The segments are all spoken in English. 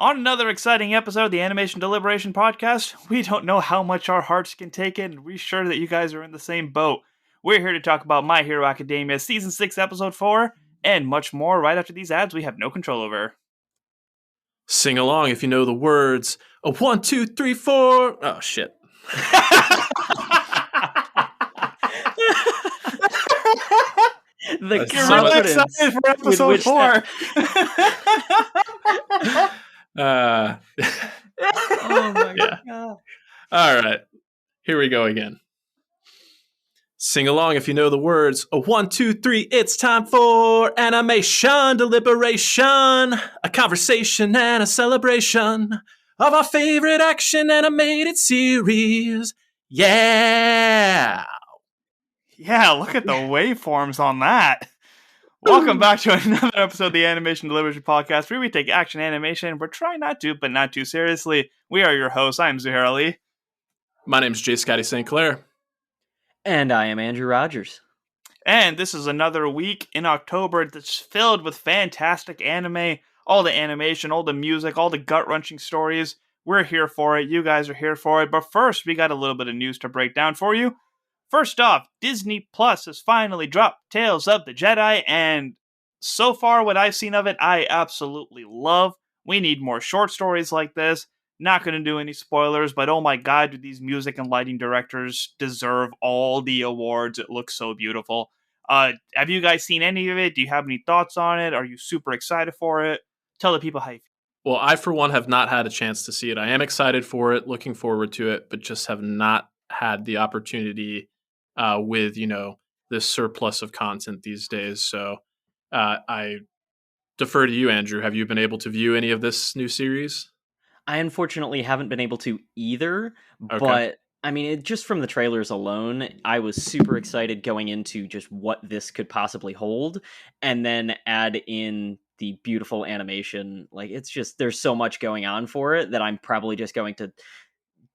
On another exciting episode of the Animation Deliberation podcast, we don't know how much our hearts can take it, and we're sure that you guys are in the same boat. We're here to talk about My Hero Academia Season 6, Episode 4, and much more right after these ads we have no control over. Sing along if you know the words. A 1, 2, 3, 4. Oh, shit. You're really excited for episode 4. Oh my god. All right. Here we go again. Sing along if you know the words. A 1, 2, 3. It's time for Animation Deliberation. A conversation and a celebration of our favorite action animated series. Yeah. Yeah, look at the waveforms on that. Welcome back to another episode of the Animation Deliberation podcast, where we take action animation. We're trying not to, but not too seriously. We are your hosts. I'm Zuhair Ali. My name's J. Scotty St. Clair. And I am Andrew Rogers. And this is another week in October that's filled with fantastic anime. All the animation, all the music, all the gut-wrenching stories. We're here for it. You guys are here for it. But first, we got a little bit of news to break down for you. First off, Disney Plus has finally dropped Tales of the Jedi, and so far what I've seen of it, I absolutely love. We need more short stories like this. Not going to do any spoilers, but oh my god, do these music and lighting directors deserve all the awards. It looks so beautiful. Have you guys seen any of it? Do you have any thoughts on it? Are you super excited for it? Tell the people how you feel. Well, I, for one, have not had a chance to see it. I am excited for it, looking forward to it, but just have not had the opportunity with, this surplus of content these days. So I defer to you, Andrew. Have you been able to view any of this new series? I unfortunately haven't been able to either, Okay. but I mean, just from the trailers alone, I was super excited going into just what this could possibly hold, and then add in the beautiful animation. Like, it's just, there's so much going on for it that I'm probably just going to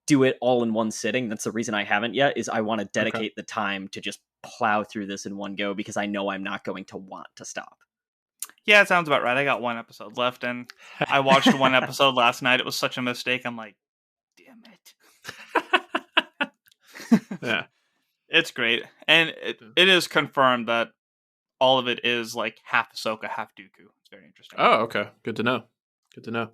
do it all in one sitting. That's the reason I haven't yet, is I want to dedicate the time to just plow through this in one go, because I know I'm not going to want to stop. Yeah, it sounds about right. I got one episode left, and I watched one episode last night. It was such a mistake. I'm like, damn it. Yeah. It's great. And it is confirmed that all of it is like half Ahsoka, half Dooku. It's very interesting. Oh, okay. Good to know. Good to know.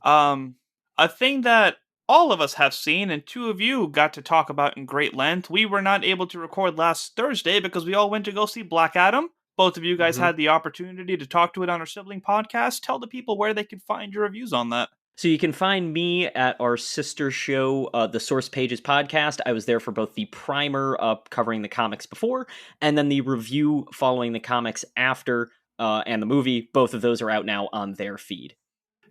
A thing that all of us have seen, and two of you got to talk about in great length. We were not able to record last Thursday because we all went to go see Black Adam. Both of you guys had the opportunity to talk to it on our sibling podcast. Tell the people where they can find your reviews on that. So you can find me at our sister show, the Source Pages podcast. I was there for both the primer covering the comics before, and then the review following the comics after, and the movie. Both of those are out now on their feed.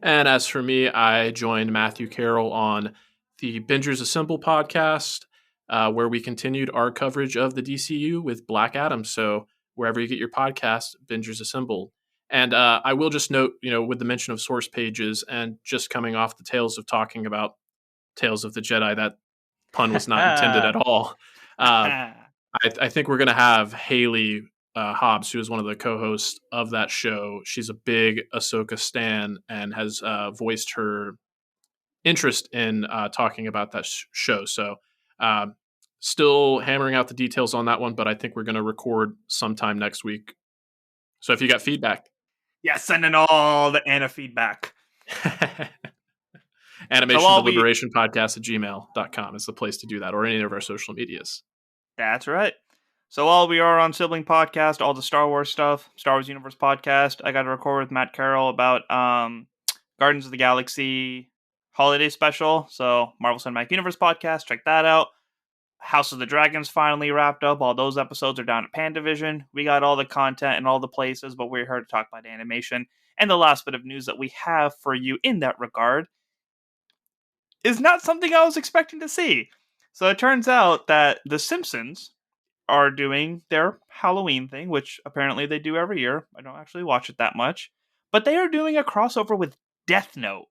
And as for me, I joined Matthew Carroll on the Bingers Assemble podcast, where we continued our coverage of the DCU with Black Adam. So wherever you get your podcast, Bingers Assemble. And I will just note, with the mention of Source Pages and just coming off the tails of talking about Tales of the Jedi, that pun was not intended at all. I think we're going to have Haley Hobbs, who is one of the co-hosts of that show. She's a big Ahsoka stan and has voiced her interest in talking about that show. So still hammering out the details on that one, but I think we're going to record sometime next week. So if you got feedback. Yeah, send in all the Anna feedback. Animation Deliberation Podcast at gmail.com is the place to do that, or any of our social medias. That's right. So while we are on Sibling Podcast, all the Star Wars stuff, Star Wars Universe Podcast, I got to record with Matt Carroll about Guardians of the Galaxy Holiday Special. So Marvel Cinematic Universe Podcast, check that out. House of the Dragons finally wrapped up. All those episodes are down at Pandavision. We got all the content in all the places, but we're here to talk about animation. And the last bit of news that we have for you in that regard is not something I was expecting to see. So it turns out that The Simpsons are doing their Halloween thing, which apparently they do every year. I don't actually watch it that much. But they are doing a crossover with Death Note,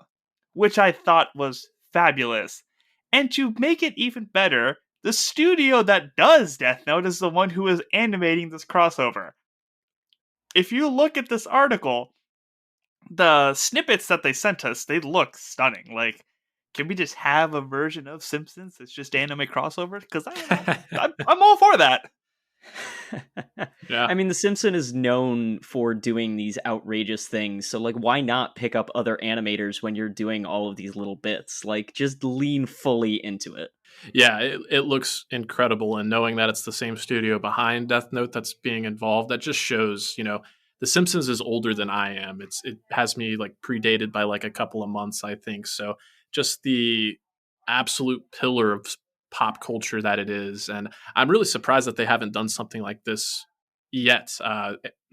which I thought was fabulous. And to make it even better, the studio that does Death Note is the one who is animating this crossover. If you look at this article, the snippets that they sent us, they look stunning. Like, can we just have a version of Simpsons that's just anime crossover? Because I'm all for that. Yeah. I mean, The Simpsons is known for doing these outrageous things, so like, why not pick up other animators when you're doing all of these little bits? Like, just lean fully into it. Yeah, it looks incredible, and knowing that it's the same studio behind Death Note that's being involved, that just shows, The Simpsons is older than I am. It has me like predated by like a couple of months, I think. So just the absolute pillar of pop culture that it is, and I'm really surprised that they haven't done something like this yet.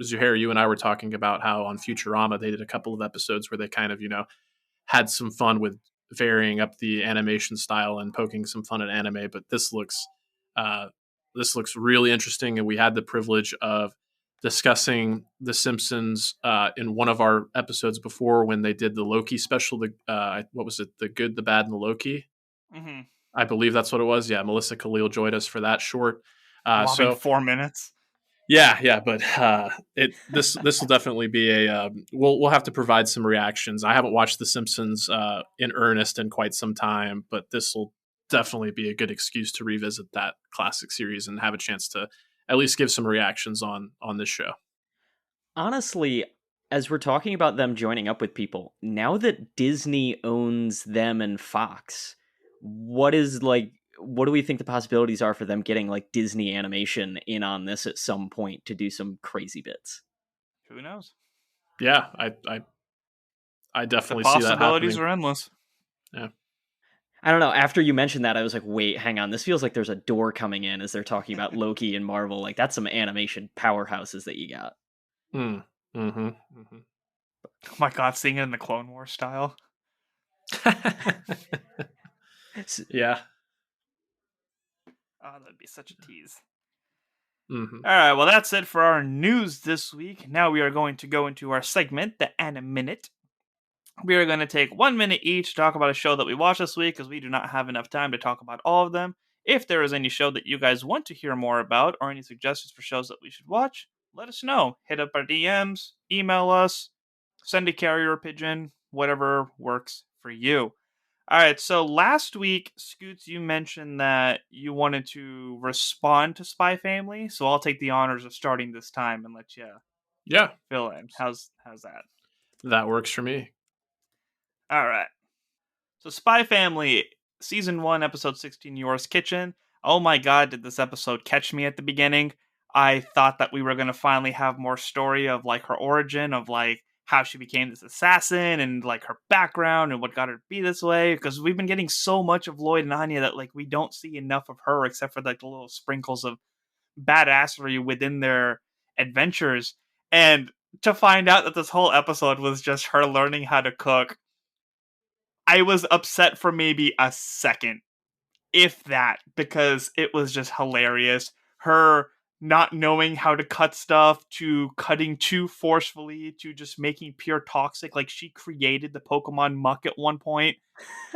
Zuhair, you and I were talking about how on Futurama they did a couple of episodes where they kind of had some fun with varying up the animation style and poking some fun at anime. But uh, this looks really interesting, and we had the privilege of discussing The Simpsons in one of our episodes before when they did the Loki special. What was it? The Good, the Bad, and the Loki. Mm-hmm. I believe that's what it was. Yeah, Melissa Khalil joined us for that short. Whopping So 4 minutes. yeah, but this will definitely be a we'll have to provide some reactions. I haven't watched The Simpsons in earnest in quite some time, but this will definitely be a good excuse to revisit that classic series and have a chance to at least give some reactions on this show. Honestly, as we're talking about them joining up with people, now that Disney owns them and Fox, what do we think the possibilities are for them getting like Disney Animation in on this at some point to do some crazy bits? Who knows? Yeah, I The definitely see that possibilities happening. are endless. Yeah. I don't know. After you mentioned that, I was like, wait, hang on. This feels like there's a door coming in as they're talking about Loki and Marvel. Like, that's some animation powerhouses that you got. Mm. Mm-hmm. Mm-hmm. Oh my god, seeing it in the Clone Wars style. Yeah. Oh, that'd be such a tease. Mm-hmm. Alright, well, that's it for our news this week. Now we are going to go into our segment, the Animinute. We are going to take 1 minute each to talk about a show that we watched this week because we do not have enough time to talk about all of them. If there is any show that you guys want to hear more about or any suggestions for shows that we should watch, let us know. Hit up our DMs, email us, send a carrier pigeon, whatever works for you. All right, so last week, Scoots, you mentioned that you wanted to respond to Spy Family, so I'll take the honors of starting this time and let you Yeah, fill in. How's that? that works for me. All right. So Spy Family, season 1, episode 16, Yours Kitchen. Oh my god, did this episode catch me at the beginning? I thought that we were going to finally have more story of like her origin, of like how she became this assassin and like her background and what got her to be this way, because we've been getting so much of Lloyd and Anya that like we don't see enough of her except for like the little sprinkles of badassery within their adventures. And to find out that this whole episode was just her learning how to cook, I was upset for maybe a second, if that, because it was just hilarious. Her not knowing how to cut stuff, to cutting too forcefully, to just making pure toxic. Like, she created the Pokemon muck at one point.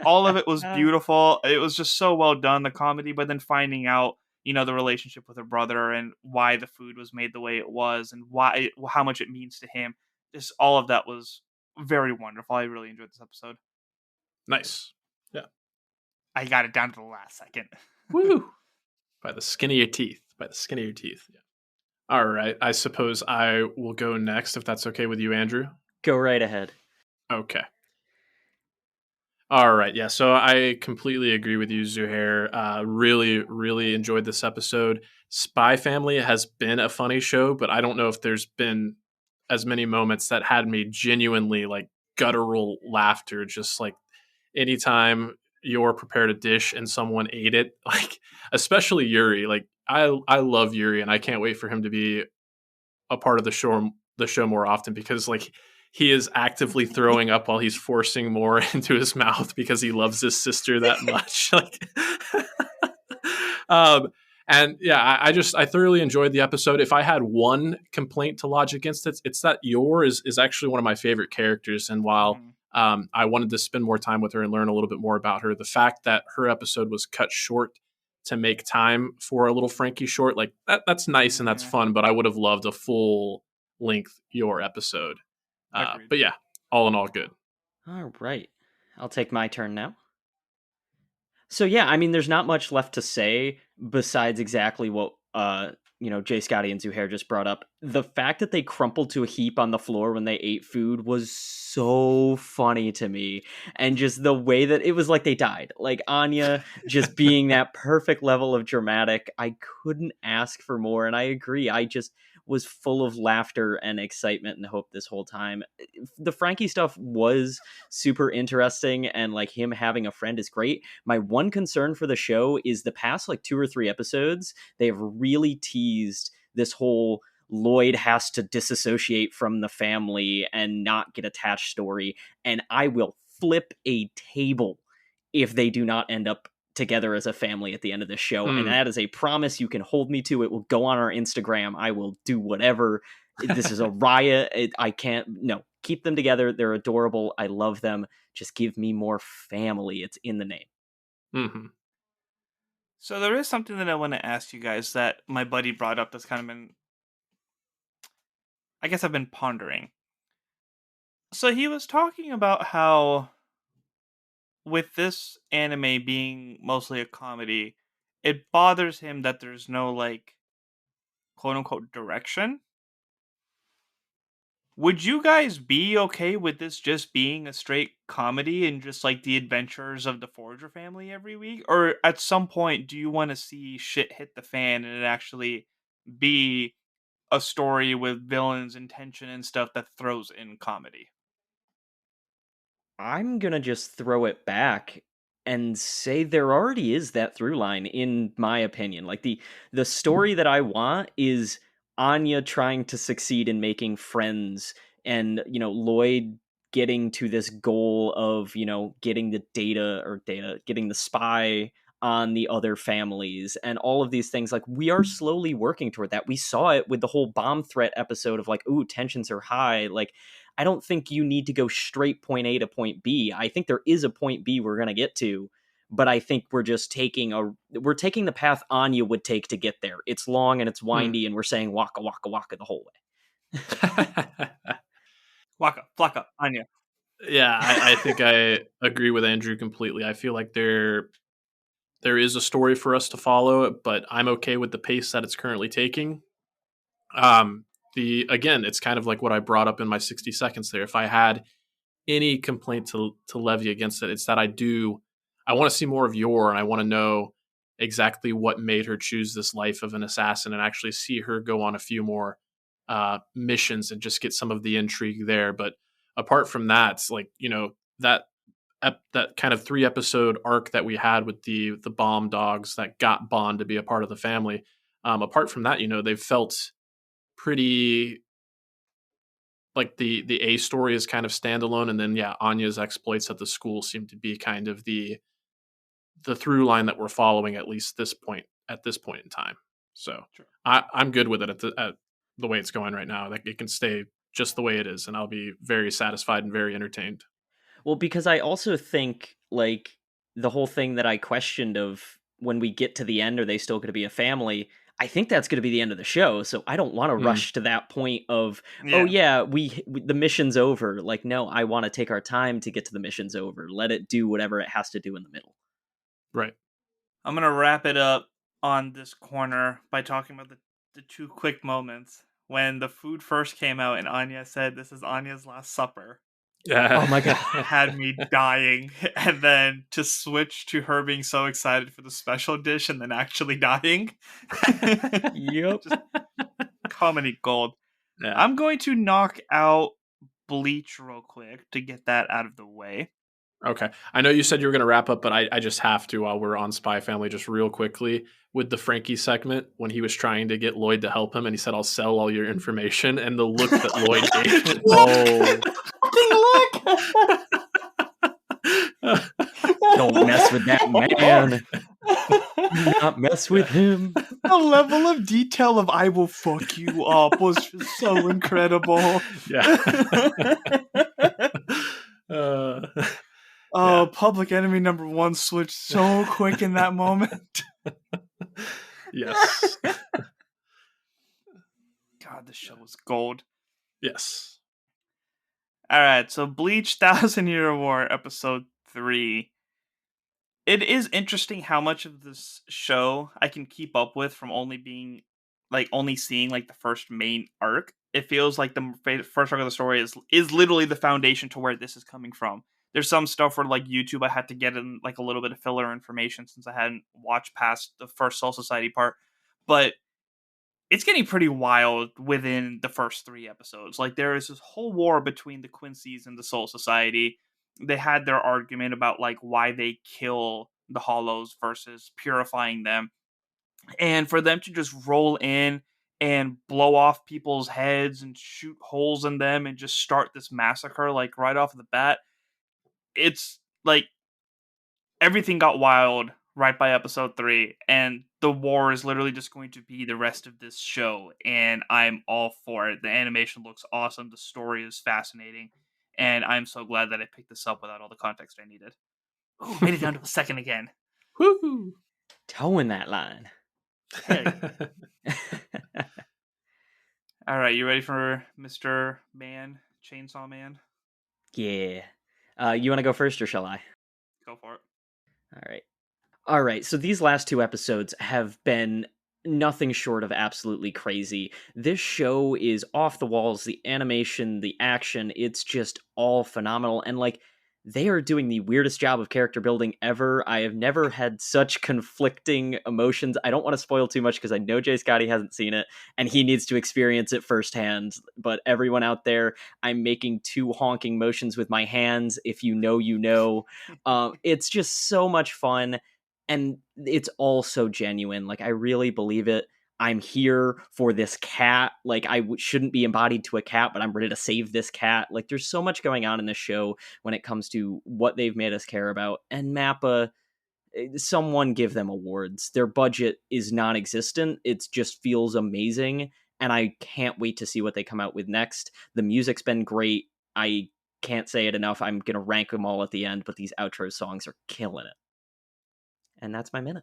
All of it was beautiful. It was just so well done, the comedy, but then finding out, the relationship with her brother and why the food was made the way it was and how much it means to him. Just all of that was very wonderful. I really enjoyed this episode. Nice. Yeah. I got it down to the last second. Woo! By the skin of your teeth. By the skin of your teeth. Yeah. All right. I suppose I will go next if that's okay with you, Andrew. Go right ahead. Okay. All right. Yeah. So I completely agree with you, Zuhair. Really, really enjoyed this episode. Spy Family has been a funny show, but I don't know if there's been as many moments that had me genuinely like guttural laughter. Just like anytime you're prepared a dish and someone ate it, like especially Yuri. Like I love Yuri, and I can't wait for him to be a part of the show more often because like he is actively throwing up while he's forcing more into his mouth because he loves his sister that much. Like, um, and yeah, I thoroughly enjoyed the episode. If I had one complaint to lodge against it, it's that Yor is actually one of my favorite characters. And while Mhm. I wanted to spend more time with her and learn a little bit more about her, the fact that her episode was cut short to make time for a little Frankie short, like that's nice and that's Yeah, fun. But I would have loved a full length Yor episode. agreed. But yeah, all in all, good. All right. I'll take my turn now. So yeah, I mean, there's not much left to say besides exactly what Jay Scotty and Zuhair just brought up. The fact that they crumpled to a heap on the floor when they ate food was so funny to me, and just the way that it was like they died. Like Anya just being that perfect level of dramatic. I couldn't ask for more, and I agree. I just was full of laughter and excitement and hope this whole time. The Frankie stuff was super interesting, and like him having a friend is great. My one concern for the show is the past like 2 or 3 episodes, they have really teased this whole Lloyd has to disassociate from the family and not get attached story. And I will flip a table if they do not end up together as a family at the end of this show. And that is a promise you can hold me to. It will go on our Instagram. I will do whatever. This is a riot. I can't, no, keep them together. They're adorable. I love them. Just give me more family. It's in the name. Mm-hmm. So there is something that I want to ask you guys that my buddy brought up that's kind of been, I guess I've been pondering. So he was talking about how with this anime being mostly a comedy, it bothers him that there's no like quote unquote direction. Would you guys be okay with this just being a straight comedy and just like the adventures of the Forger family every week? Or at some point, do you want to see shit hit the fan and it actually be a story with villains and tension and stuff that throws in comedy? I'm gonna just throw it back and say there already is that through line, in my opinion. Like the story that I want is Anya trying to succeed in making friends, and Lloyd getting to this goal of getting the getting the spy on the other families and all of these things. Like, we are slowly working toward that. We saw it with the whole bomb threat episode of like, ooh, tensions are high. Like, I don't think you need to go straight point A to point B. I think there is a point B we're going to get to, but I think we're just taking the path Anya would take to get there. It's long and it's windy, and we're saying waka waka waka the whole way. Waka, flocka, Anya. Yeah, I think I agree with Andrew completely. I feel like there is a story for us to follow, but I'm okay with the pace that it's currently taking. Again, it's kind of like what I brought up in my 60 seconds there. If I had any complaint to levy against it, it's that I want to see more of Yor, and I want to know exactly what made her choose this life of an assassin, and actually see her go on a few more missions and just get some of the intrigue there. But apart from that, like, that kind of 3-episode arc that we had with the bomb dogs that got Bond to be a part of the family. Apart from that, they've felt pretty like the A story is kind of standalone, and then Anya's exploits at the school seem to be kind of the through line that we're following at this point in time. So Sure. I'm good with it at the way it's going right now. Like, it can stay just the way it is, and I'll be very satisfied and very entertained. Well, because I also think like the whole thing that I questioned of when we get to the end, are they still going to be a family? I think that's going to be the end of the show, so I don't want to rush to that point of, oh yeah, the mission's over. Like, no, I want to take our time to get to the mission's over. Let it do whatever it has to do in the middle. Right. I'm going to wrap it up on this corner by talking about the 2 quick moments. When the food first came out and Anya said, "This is Anya's last supper." Yeah. Oh my god. Had me dying. And then to switch to her being so excited for the special dish and then actually dying. Yep. Just comedy gold. Yeah. I'm going to knock out Bleach real quick to get that out of the way. Okay. I know you said you were going to wrap up, but I just have to, while we're on Spy Family, just real quickly, with the Frankie segment, when he was trying to get Lloyd to help him and he said, "I'll sell all your information," and the look that Lloyd gave. Don't mess with that man. Do not mess with him. The level of detail of "I will fuck you up" was just so incredible. Yeah. Public Enemy #1 switched so quick in that moment. Yes. God, this show was gold. Yes. All right, so Bleach Thousand Year War episode 3. It is interesting how much of this show I can keep up with from only seeing like the first main arc. It feels like the first arc of the story is literally the foundation to where this is coming from. There's some stuff where like YouTube I had to get in like a little bit of filler information since I hadn't watched past the first Soul Society part, but it's getting pretty wild within the first 3 episodes. Like there is this whole war between the Quincy's and the Soul Society. They had their argument about like why they kill the Hollows versus purifying them. And for them to just roll in and blow off people's heads and shoot holes in them and just start this massacre like right off the bat, it's like everything got wild right by episode 3, and the war is literally just going to be the rest of this show, and I'm all for it. The animation looks awesome, the story is fascinating, and I'm so glad that I picked this up without all the context I needed. Ooh, made it down to a second again. Woo! Towing that line. Hey. All right, you ready for Mr. Man, Chainsaw Man? Yeah. You want to go first, or shall I? Go for it. All right. So these last 2 episodes have been nothing short of absolutely crazy. This show is off the walls. The animation, the action, it's just all phenomenal. And like, they are doing the weirdest job of character building ever. I have never had such conflicting emotions. I don't want to spoil too much because I know Jay Scotty hasn't seen it and he needs to experience it firsthand. But everyone out there, I'm making 2 honking motions with my hands. If you know, you know. It's just so much fun, and it's all so genuine. Like, I really believe it. I'm here for this cat. Like, shouldn't be embodied to a cat, but I'm ready to save this cat. Like, there's so much going on in this show when it comes to what they've made us care about. And Mappa, someone give them awards. Their budget is non-existent. It just feels amazing, and I can't wait to see what they come out with next. The music's been great. I can't say it enough. I'm gonna rank them all at the end, but these outro songs are killing it. And that's my minute.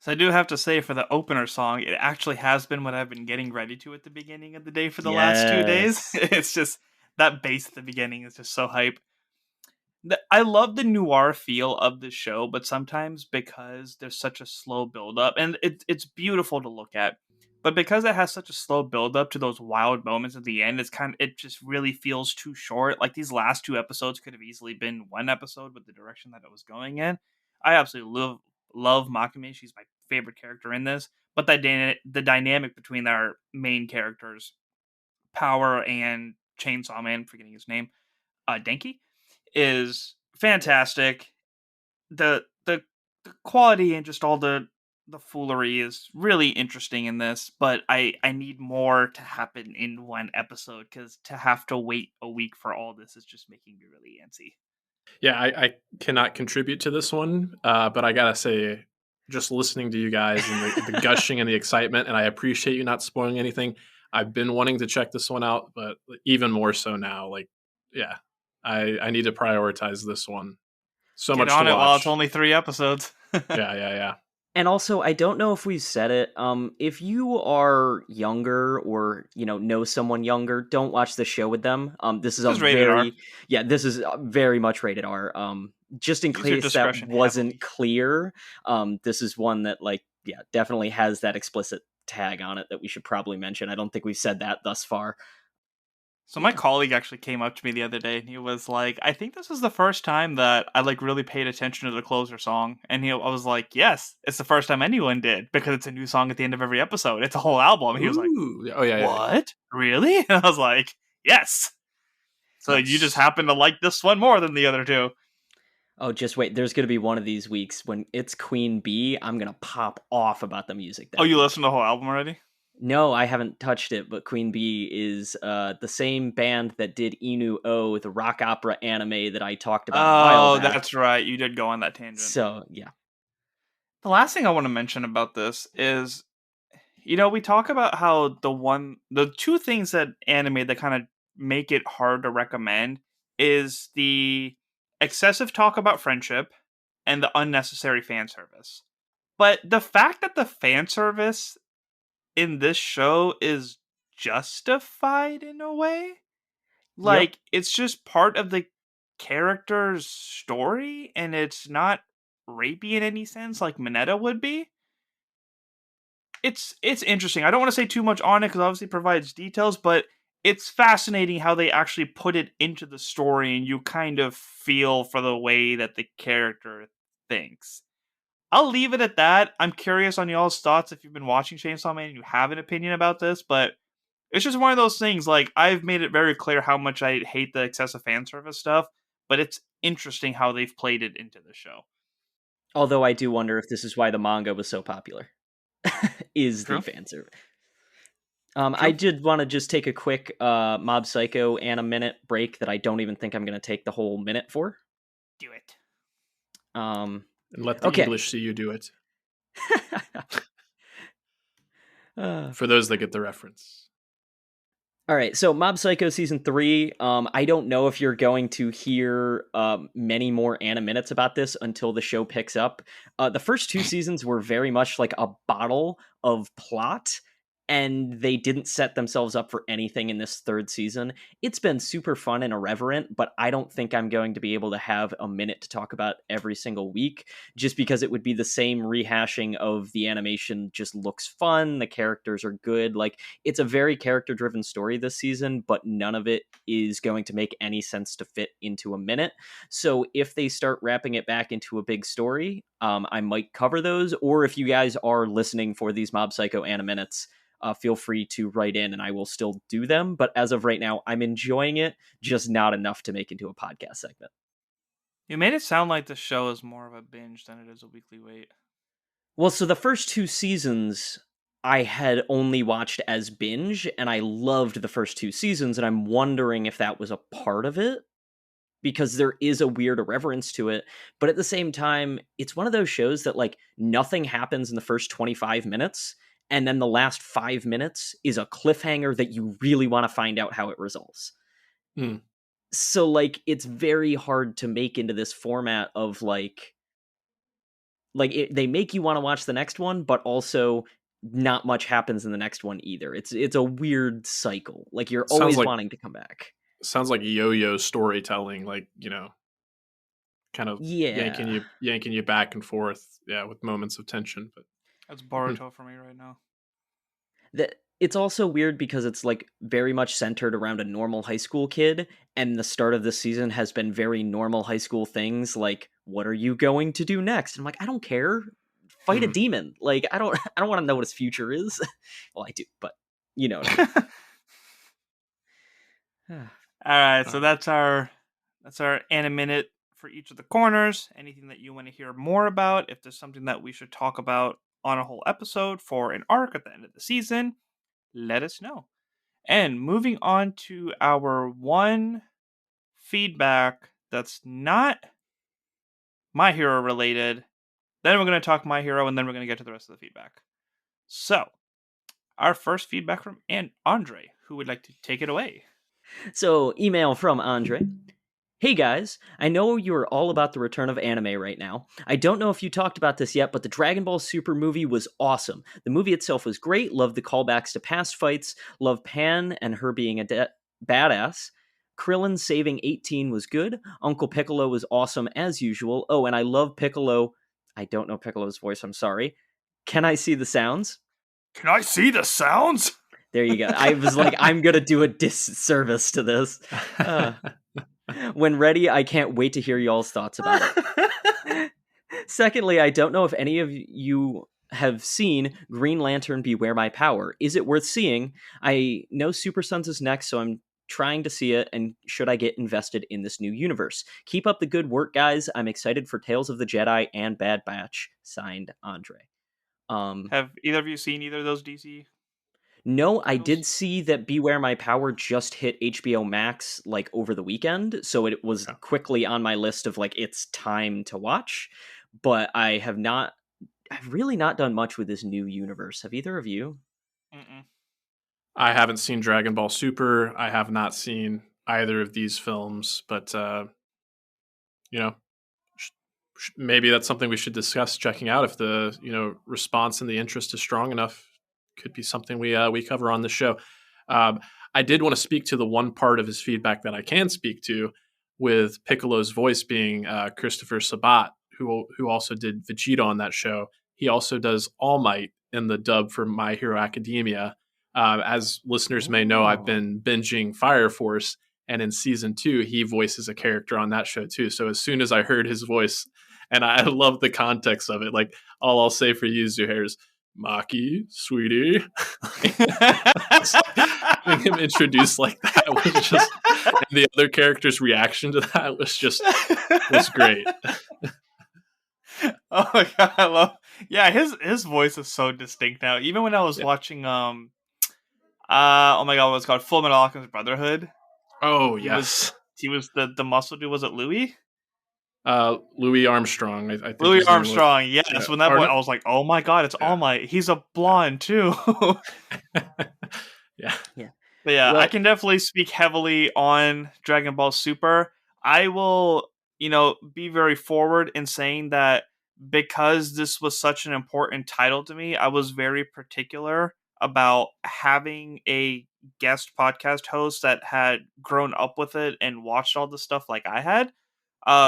So I do have to say, for the opener song, it actually has been what I've been getting ready to at the beginning of the day for the last 2 days. Yes. It's just that bass at the beginning is just so hype. I love the noir feel of the show, but sometimes because there's such a slow build up, and it's beautiful to look at, but because it has such a slow build up to those wild moments at the end, it just really feels too short. Like these last 2 episodes could have easily been one episode with the direction that it was going in. I absolutely love Makami. She's my favorite character in this, but the dynamic between our main characters, Power and Chainsaw Man, forgetting his name, Denki, is fantastic. The quality and just all the foolery is really interesting in this, but I need more to happen in one episode, because to have to wait a week for all this is just making me really antsy. Yeah, I cannot contribute to this one, but I gotta say, just listening to you guys and the gushing and the excitement, and I appreciate you not spoiling anything. I've been wanting to check this one out, but even more so now. Like, yeah, I need to prioritize this one. So Get much to on it while it's watch. only 3 episodes. Yeah. And also, I don't know if we've said it. If you are younger or know someone younger, don't watch the show with them. This is a This is rated R. this is very much rated R. Just in Use your case that discretion wasn't heavily. clear, this is one that definitely has that explicit tag on it that we should probably mention. I don't think we've said that thus far. So my colleague actually came up to me the other day and he was like, "I think this is the first time that I like really paid attention to the closer song." And I was like, "Yes, it's the first time anyone did, because it's a new song at the end of every episode. It's a whole album." And he was like, Ooh. Oh yeah. "What? Really?" And I was like, "Yes." So you just Yes. happen to like this one more than the other 2. Oh, just wait. There's going to be one of these weeks when it's Queen Bee. I'm going to pop off about the music Oh, that you week. listened to the whole album already? No, I haven't touched it, but Queen Bee is the same band that did Inu O, the rock opera anime that I talked about a while Oh, back. that's right. You did go on that tangent. So, yeah. The last thing I want to mention about this is, we talk about how the 2 things that anime that kind of make it hard to recommend is the excessive talk about friendship and the unnecessary fan service. But the fact that the fan service in this show is justified in a way, Like, it's just part of the character's story, and it's not rapey in any sense like Mineta would be. It's interesting. I don't want to say too much on it because obviously it provides details, but it's fascinating how they actually put it into the story and you kind of feel for the way that the character thinks. I'll leave it at that. I'm curious on y'all's thoughts if you've been watching Chainsaw Man and you have an opinion about this, but it's just one of those things. Like, I've made it very clear how much I hate the excessive fan service stuff, but it's interesting how they've played it into the show. Although I do wonder if this is why the manga was so popular. Is the True. fan service. True. I did want to just take a quick Mob Psycho and a minute break that I don't even think I'm going to take the whole minute for. Do it. And let the Okay. English see you do it. For those that get the reference. All right, so Mob Psycho Season 3, I don't know if you're going to hear many more minutes about this until the show picks up. The first 2 seasons were very much like a bottle of plot, and they didn't set themselves up for anything in this 3rd season. It's been super fun and irreverent, but I don't think I'm going to be able to have a minute to talk about every single week, just because it would be the same rehashing of the animation just looks fun, the characters are good. Like, it's a very character-driven story this season, but none of it is going to make any sense to fit into a minute. So if they start wrapping it back into a big story, I might cover those, or if you guys are listening for these Mob Psycho minutes, feel free to write in and I will still do them. But as of right now, I'm enjoying it, just not enough to make into a podcast segment. You made it sound like the show is more of a binge than it is a weekly wait. Well, so the first 2 seasons I had only watched as binge, and I loved the first 2 seasons, and I'm wondering if that was a part of it, because there is a weird irreverence to it. But at the same time, it's one of those shows that, like, nothing happens in the first 25 minutes, and then the last 5 minutes is a cliffhanger that you really want to find out how it resolves. Mm. So, like, it's very hard to make into this format of, like they make you want to watch the next one, but also not much happens in the next one either. It's a weird cycle. Like, you're always wanting to come back. Sounds like yo-yo storytelling, like, you know, kind of yanking you back and forth, with moments of tension. But that's Boruto for me right now. It's also weird because it's, like, very much centered around a normal high school kid, and the start of this season has been very normal high school things, like, what are you going to do next? And I'm like, I don't care. Fight a demon. Like, I don't want to know what his future is. Well, I do, but you know what I mean. All right, so that's our minute for each of the corners. Anything that you want to hear more about, if there's something that we should talk about on a whole episode for an arc at the end of the season, let us know. And moving on to our one feedback that's not My Hero related, then we're going to talk My Hero, and then we're going to get to the rest of the feedback. So, our first feedback from Andre, who would like to take it away. So, email from Andre. Hey guys, I know you are all about the return of anime right now. I don't know if you talked about this yet, but the Dragon Ball Super movie was awesome. The movie itself was great, loved the callbacks to past fights, loved Pan and her being a badass. Krillin saving 18 was good. Uncle Piccolo was awesome as usual. Oh, and I love Piccolo. I don't know Piccolo's voice, I'm sorry. Can I see the sounds? Can I see the sounds? There you go. I was like, I'm going to do a disservice to this. When ready, I can't wait to hear y'all's thoughts about it. Secondly, I don't know if any of you have seen Green Lantern Beware My Power. Is it worth seeing? I know Super Sons is next, so I'm trying to see it, and should I get invested in this new universe? Keep up the good work, guys. I'm excited for Tales of the Jedi and Bad Batch. Signed, Andre. Have either of you seen either of those DC? No, I did see that Beware My Power just hit HBO Max, like, over the weekend, so it was quickly on my list of, like, it's time to watch, but I've really not done much with this new universe. Have either of you? Mm-mm. I haven't seen Dragon Ball Super. I have not seen either of these films, but, you know, maybe that's something we should discuss checking out if the, response and the interest is strong enough. Could be something we cover on the show. I did want to speak to the one part of his feedback that I can speak to, with Piccolo's voice being Christopher Sabat, who also did Vegeta on that show. He also does All Might in the dub for My Hero Academia. As listeners may know, I've been binging Fire Force, and in season 2, he voices a character on that show too. So as soon as I heard his voice, and I love the context of it, like all I'll say for you, Zuhair, is Maki, sweetie. Having him introduced like that was just, and the other character's reaction to that was great. Oh my god, I love. Yeah, his voice is so distinct now. Even when I was watching oh my god, what's it called, Full Metal Alchemist Brotherhood. Oh He yes, was the muscle dude. Was it Louis? Louis Armstrong. I think Louis his name Armstrong. was. Yes, Yeah. when that boy, I was like, oh my god, it's All Might. He's a blonde too. Yeah. But yeah, Well- I can definitely speak heavily on Dragon Ball Super. I will, be very forward in saying that because this was such an important title to me, I was very particular about having a guest podcast host that had grown up with it and watched all the stuff like I had.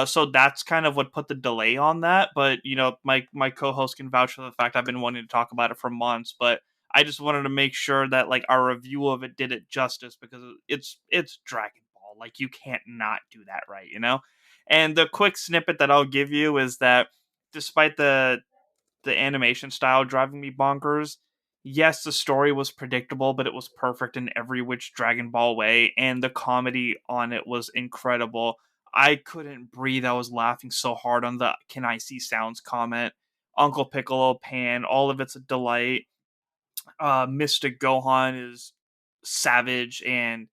So that's kind of what put the delay on that. But my co-host can vouch for the fact I've been wanting to talk about it for months. But I just wanted to make sure that like our review of it did it justice, because it's Dragon Ball. Like, you can't not do that right, And the quick snippet that I'll give you is that despite the animation style driving me bonkers, yes, the story was predictable, but it was perfect in every which Dragon Ball way, and the comedy on it was incredible. I couldn't breathe. I was laughing so hard on the "Can I see sounds" comment. Uncle Piccolo, Pan, all of it's a delight. Mystic Gohan is savage, and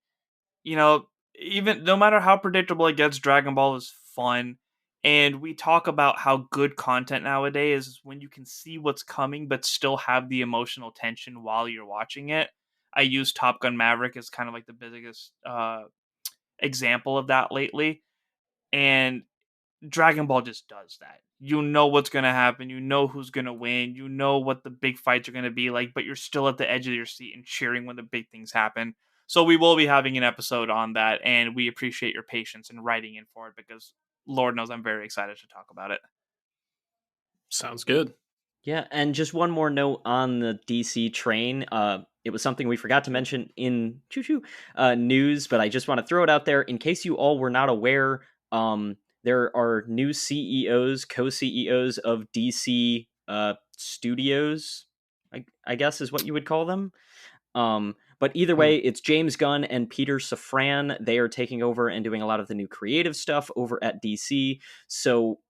you know, even no matter how predictable it gets, Dragon Ball is fun. And we talk about how good content nowadays is when you can see what's coming, but still have the emotional tension while you're watching it. I use Top Gun Maverick as kind of like the biggest example of that lately. And Dragon Ball just does that. You know what's going to happen. You know who's going to win. You know what the big fights are going to be like, but you're still at the edge of your seat and cheering when the big things happen. So we will be having an episode on that, and we appreciate your patience in writing in for it, because Lord knows I'm very excited to talk about it. Sounds good. Yeah, and just one more note on the DC train. It was something we forgot to mention in news, but I just want to throw it out there in case you all were not aware. There are new CEOs, co-CEOs of DC studios, I guess is what you would call them. But either way, it's James Gunn and Peter Safran. They are taking over and doing a lot of the new creative stuff over at DC. So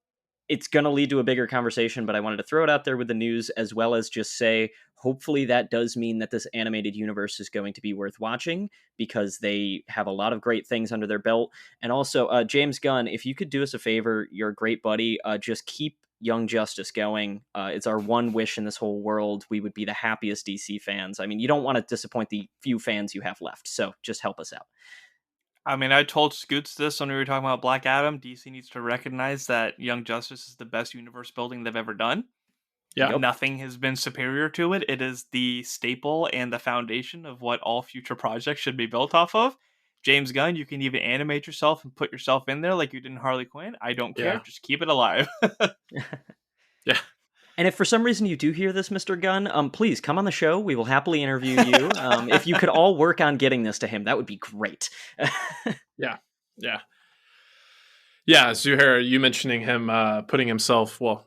it's going to lead to a bigger conversation, but I wanted to throw it out there with the news, as well as just say, hopefully that does mean that this animated universe is going to be worth watching, because they have a lot of great things under their belt. And also, James Gunn, if you could do us a favor, you're a great buddy. Just keep Young Justice going. It's our one wish in this whole world. We would be the happiest DC fans. I mean, you don't want to disappoint the few fans you have left, so just help us out. I mean, I told Scoots this when we were talking about Black Adam. DC needs to recognize that Young Justice is the best universe building they've ever done. Yeah. Yep. Nothing has been superior to it. It is the staple and the foundation of what all future projects should be built off of. James Gunn, you can even animate yourself and put yourself in there like you did in Harley Quinn. I don't care. Yeah. Just keep it alive. Yeah. And if for some reason you do hear this, Mr. Gunn, please come on the show. We will happily interview you. If you could all work on getting this to him, that would be great. Yeah. Zuhair, you mentioning him putting himself, well,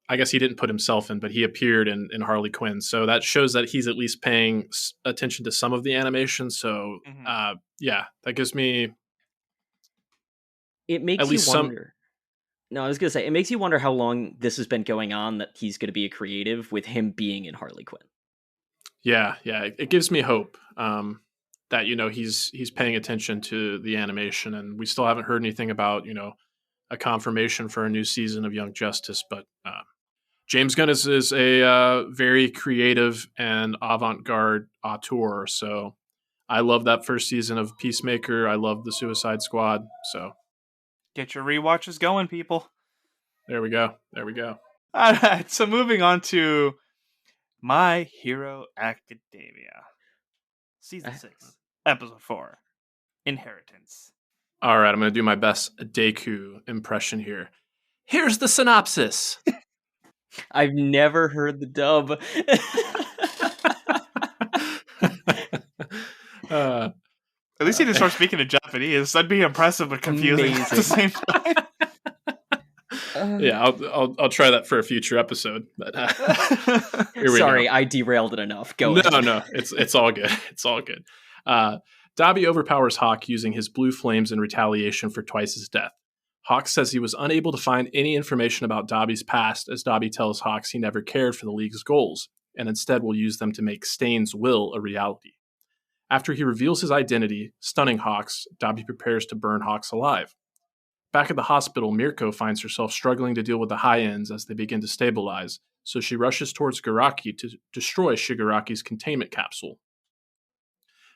I guess he didn't put himself in, but he appeared in Harley Quinn. So that shows that he's at least paying attention to some of the animation. So, that gives me It makes at least you wonder. No, I was going to say, it makes you wonder how long this has been going on, that he's going to be a creative with him being in Harley Quinn. Yeah. It gives me hope that, he's paying attention to the animation, and we still haven't heard anything about, a confirmation for a new season of Young Justice. But James Gunn is a very creative and avant-garde auteur. So I love that first season of Peacemaker. I love the Suicide Squad. So Get your rewatches going, people. there we go. All right. So moving on to My Hero Academia. Season 6, Episode 4, Inheritance. All right, I'm going to do my best Deku impression here. Here's the synopsis. I've never heard the dub. At least he didn't start speaking in Japanese. That'd be impressive but confusing at the Amazing. same time. Yeah, I'll try that for a future episode. But here we Sorry, go. I derailed it enough. Go ahead. No, it's all good. It's all good. Dabi overpowers Hawk using his blue flames in retaliation for Twice's death. Hawk says he was unable to find any information about Dabi's past, as Dabi tells Hawks he never cared for the League's goals, and instead will use them to make Stain's will a reality. After he reveals his identity, stunning Hawks, Dabi prepares to burn Hawks alive. Back at the hospital, Mirko finds herself struggling to deal with the high ends as they begin to stabilize, so she rushes towards Garaki to destroy Shigaraki's containment capsule.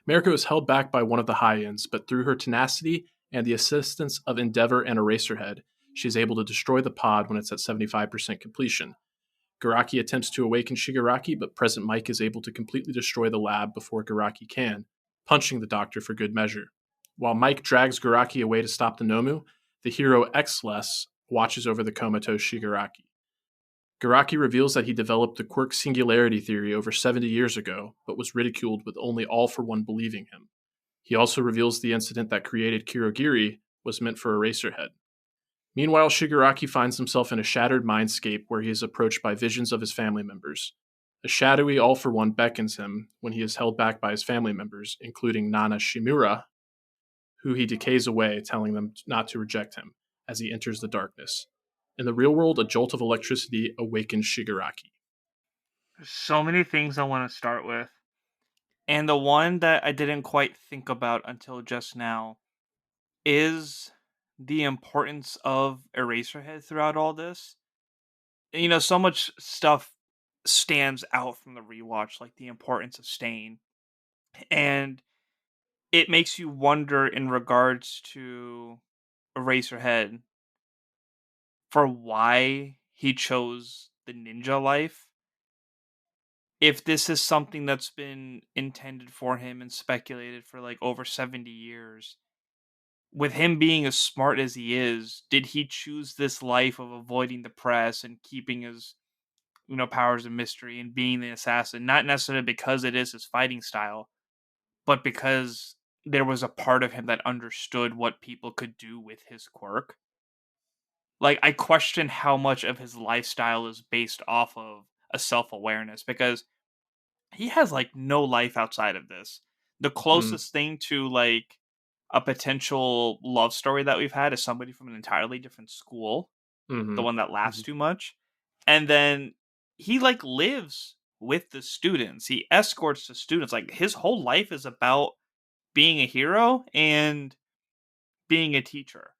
Mirko is held back by one of the high ends, but through her tenacity and the assistance of Endeavor and Eraserhead, she is able to destroy the pod when it's at 75% completion. Garaki attempts to awaken Shigaraki, but Present Mike is able to completely destroy the lab before Garaki can, punching the doctor for good measure. While Mike drags Garaki away to stop the Nomu, the hero Xless watches over the comatose Shigaraki. Garaki reveals that he developed the quirk singularity theory over 70 years ago, but was ridiculed with only All for One believing him. He also reveals the incident that created Kirogiri was meant for Eraserhead. Meanwhile, Shigaraki finds himself in a shattered mindscape where he is approached by visions of his family members. A shadowy All for One beckons him when he is held back by his family members, including Nana Shimura, who he decays away, telling them not to reject him as he enters the darkness. In the real world, a jolt of electricity awakens Shigaraki. There's so many things I want to start with. And the one that I didn't quite think about until just now is the importance of Eraserhead throughout all this. You know, so much stuff stands out from the rewatch, like the importance of Stain. And it makes you wonder in regards to Eraserhead for why he chose the ninja life. If this is something that's been intended for him and speculated for like over 70 years, with him being as smart as he is, did he choose this life of avoiding the press and keeping his, powers of mystery and being the assassin? Not necessarily because it is his fighting style, but because there was a part of him that understood what people could do with his quirk. Like, I question how much of his lifestyle is based off of a self awareness because he has like no life outside of this. The closest thing to like a potential love story that we've had is somebody from an entirely different school, the one that laughs too much. And then he like lives with the students. He escorts the students. Like his whole life is about being a hero and being a teacher.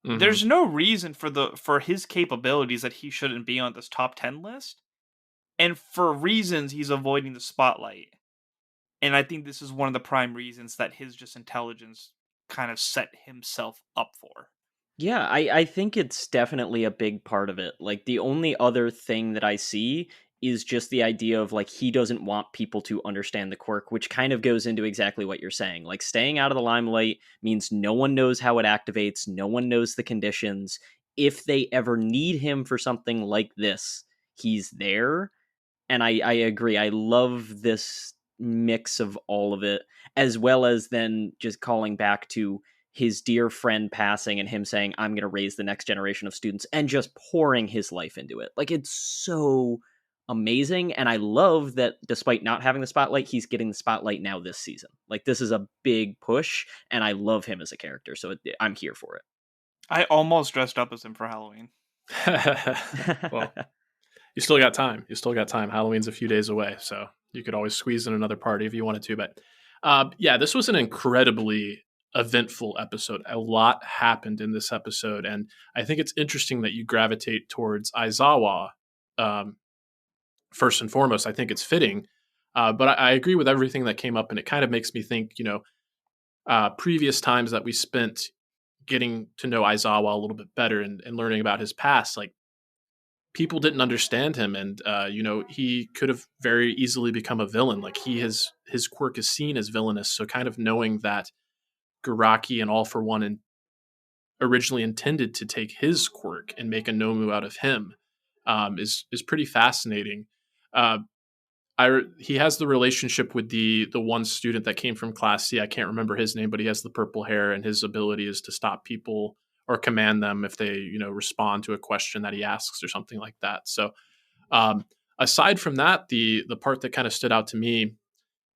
There's no reason for his capabilities that he shouldn't be on this top 10 list. And for reasons he's avoiding the spotlight. And I think this is one of the prime reasons that his just intelligence kind of set himself up for. Yeah, I think it's definitely a big part of it. Like, the only other thing that I see is just the idea of, like, he doesn't want people to understand the quirk, which kind of goes into exactly what you're saying. Like, staying out of the limelight means no one knows how it activates, no one knows the conditions. If they ever need him for something like this, he's there. And I agree. I love this mix of all of it, as well as then just calling back to his dear friend passing and him saying, I'm going to raise the next generation of students, and just pouring his life into it. Like, it's so amazing. And I love that despite not having the spotlight, he's getting the spotlight now this season. Like, this is a big push, and I love him as a character. So I'm here for I almost dressed up as him for Halloween. Well, you still got time. Halloween's a few days away, so you could always squeeze in another party if you wanted to. But yeah, this was an incredibly eventful episode. A lot happened in this episode, and I think it's interesting that you gravitate towards Aizawa first and foremost. I think it's fitting, but I agree with everything that came up, and it kind of makes me think, previous times that we spent getting to know Aizawa a little bit better and learning about his past, like people didn't understand him, and he could have very easily become a villain. Like his quirk is seen as villainous, so kind of knowing that Garaki and All for One originally intended to take his quirk and make a Nomu out of him is pretty fascinating. Uh, he has the relationship with the one student that came from Class C. I can't remember his name, but he has the purple hair, and his ability is to stop people or command them if they respond to a question that he asks or something like that. So um, aside from that, the part that kind of stood out to me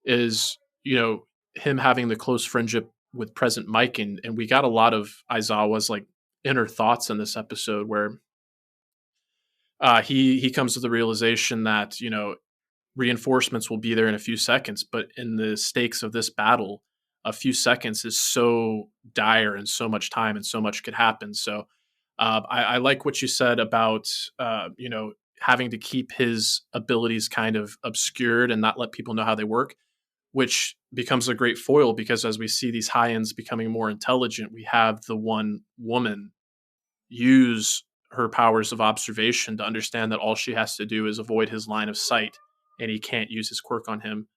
is him having the close friendship with Present Mike, and we got a lot of Aizawa's like inner thoughts in this episode where he comes to the realization that reinforcements will be there in a few seconds, but in the stakes of this battle, a few seconds is so dire and so much time and so much could happen. So I like what you said about having to keep his abilities kind of obscured and not let people know how they work, which becomes a great foil because as we see these high ends becoming more intelligent, we have the one woman use her powers of observation to understand that all she has to do is avoid his line of sight, and he can't use his quirk on him,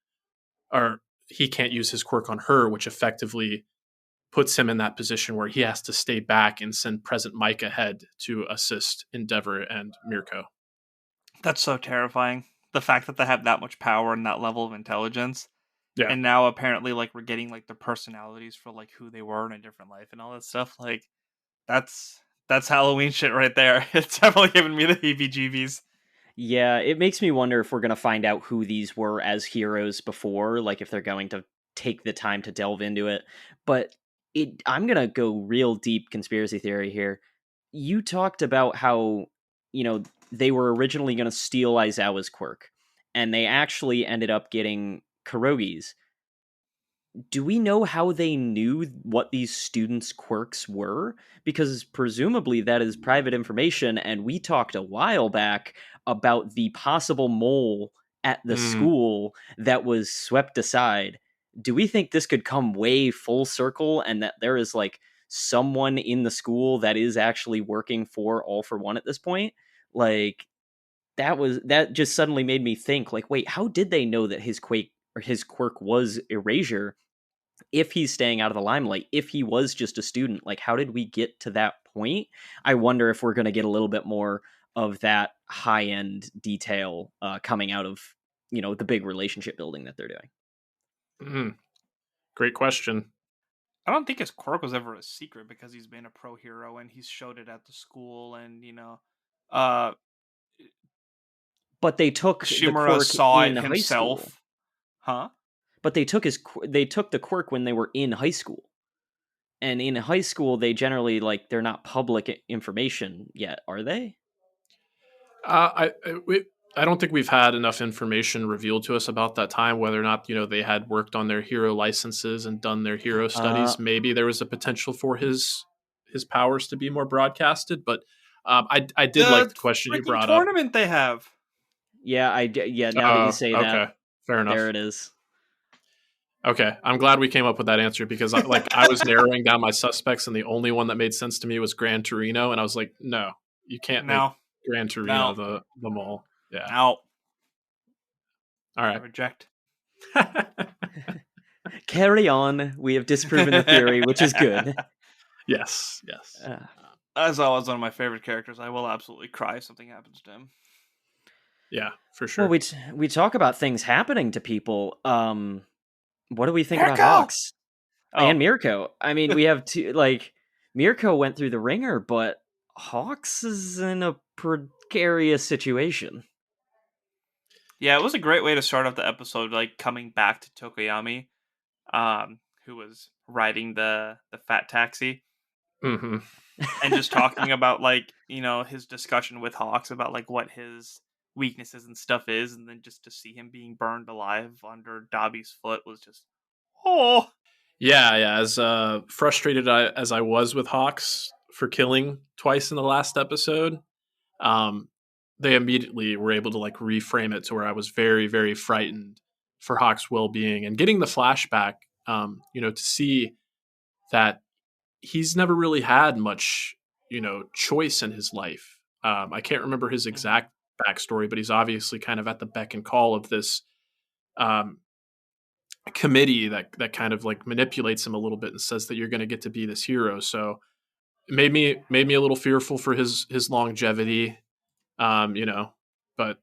or he can't use his quirk on her, which effectively puts him in that position where he has to stay back and send Present Mike ahead to assist Endeavor and Mirko. That's so terrifying. The fact that they have that much power and that level of intelligence. Yeah. And now apparently like we're getting like their personalities for like who they were in a different life and all that stuff. Like that's Halloween shit right there. It's definitely giving me the heebie-jeebies. Yeah, it makes me wonder if we're going to find out who these were as heroes before, like if they're going to take the time to delve into it. But I'm going to go real deep conspiracy theory here. You talked about how, they were originally going to steal Aizawa's quirk, and they actually ended up getting Kurogi's. Do we know how they knew what these students' quirks were? Because presumably that is private information, and we talked a while back about the possible mole at the school that was swept aside. Do we think this could come way full circle and that there is like someone in the school that is actually working for All for One at this point? Like that just suddenly made me think like, wait, how did they know that his quirk was erasure if he's staying out of the limelight? If he was just a student, like how did we get to that point? I wonder if we're going to get a little bit more of that high end detail coming out of the big relationship building that they're doing. Great question. I don't think his quirk was ever a secret because he's been a pro hero and he's showed it at the school and but they took the Shimura quirk saw in it high school. himself. Huh? But they took the quirk when they were in high school. And in high school, they generally they're not public information yet, are they? I don't think we've had enough information revealed to us about that time, whether or not they had worked on their hero licenses and done their hero studies. Maybe there was a potential for his powers to be more broadcasted, but I did like the question you brought up. Tournament they have. Yeah, now that you say okay. that, fair enough. There it is. Okay, I'm glad we came up with that answer because I was narrowing down my suspects, and the only one that made sense to me was Gran Torino, and I was like, no, you can't make Gran Torino the mole. Yeah. No. All right. I reject. Carry on. We have disproven the theory, which is good. Yes. As always, one of my favorite characters. I will absolutely cry if something happens to him. Yeah, for sure. Well, we talk about things happening to people. What do we think Mirko! about Hawks? And Mirko? I mean, we have two, Mirko went through the ringer, but Hawks is in a precarious situation. Yeah, it was a great way to start off the episode, coming back to Tokoyami, who was riding the fat taxi. Mm-hmm. And just talking about, his discussion with Hawks about, what his weaknesses and stuff is, and then just to see him being burned alive under Dobby's foot was just, oh. Yeah. As frustrated as I was with Hawks for killing twice in the last episode, they immediately were able to reframe it to where I was very, very frightened for Hawks' well-being, and getting the flashback, to see that he's never really had much, choice in his life. I can't remember his exact backstory, but he's obviously kind of at the beck and call of this um, committee that kind of like manipulates him a little bit and says that you're going to get to be this hero. So it made me a little fearful for his longevity, you know, but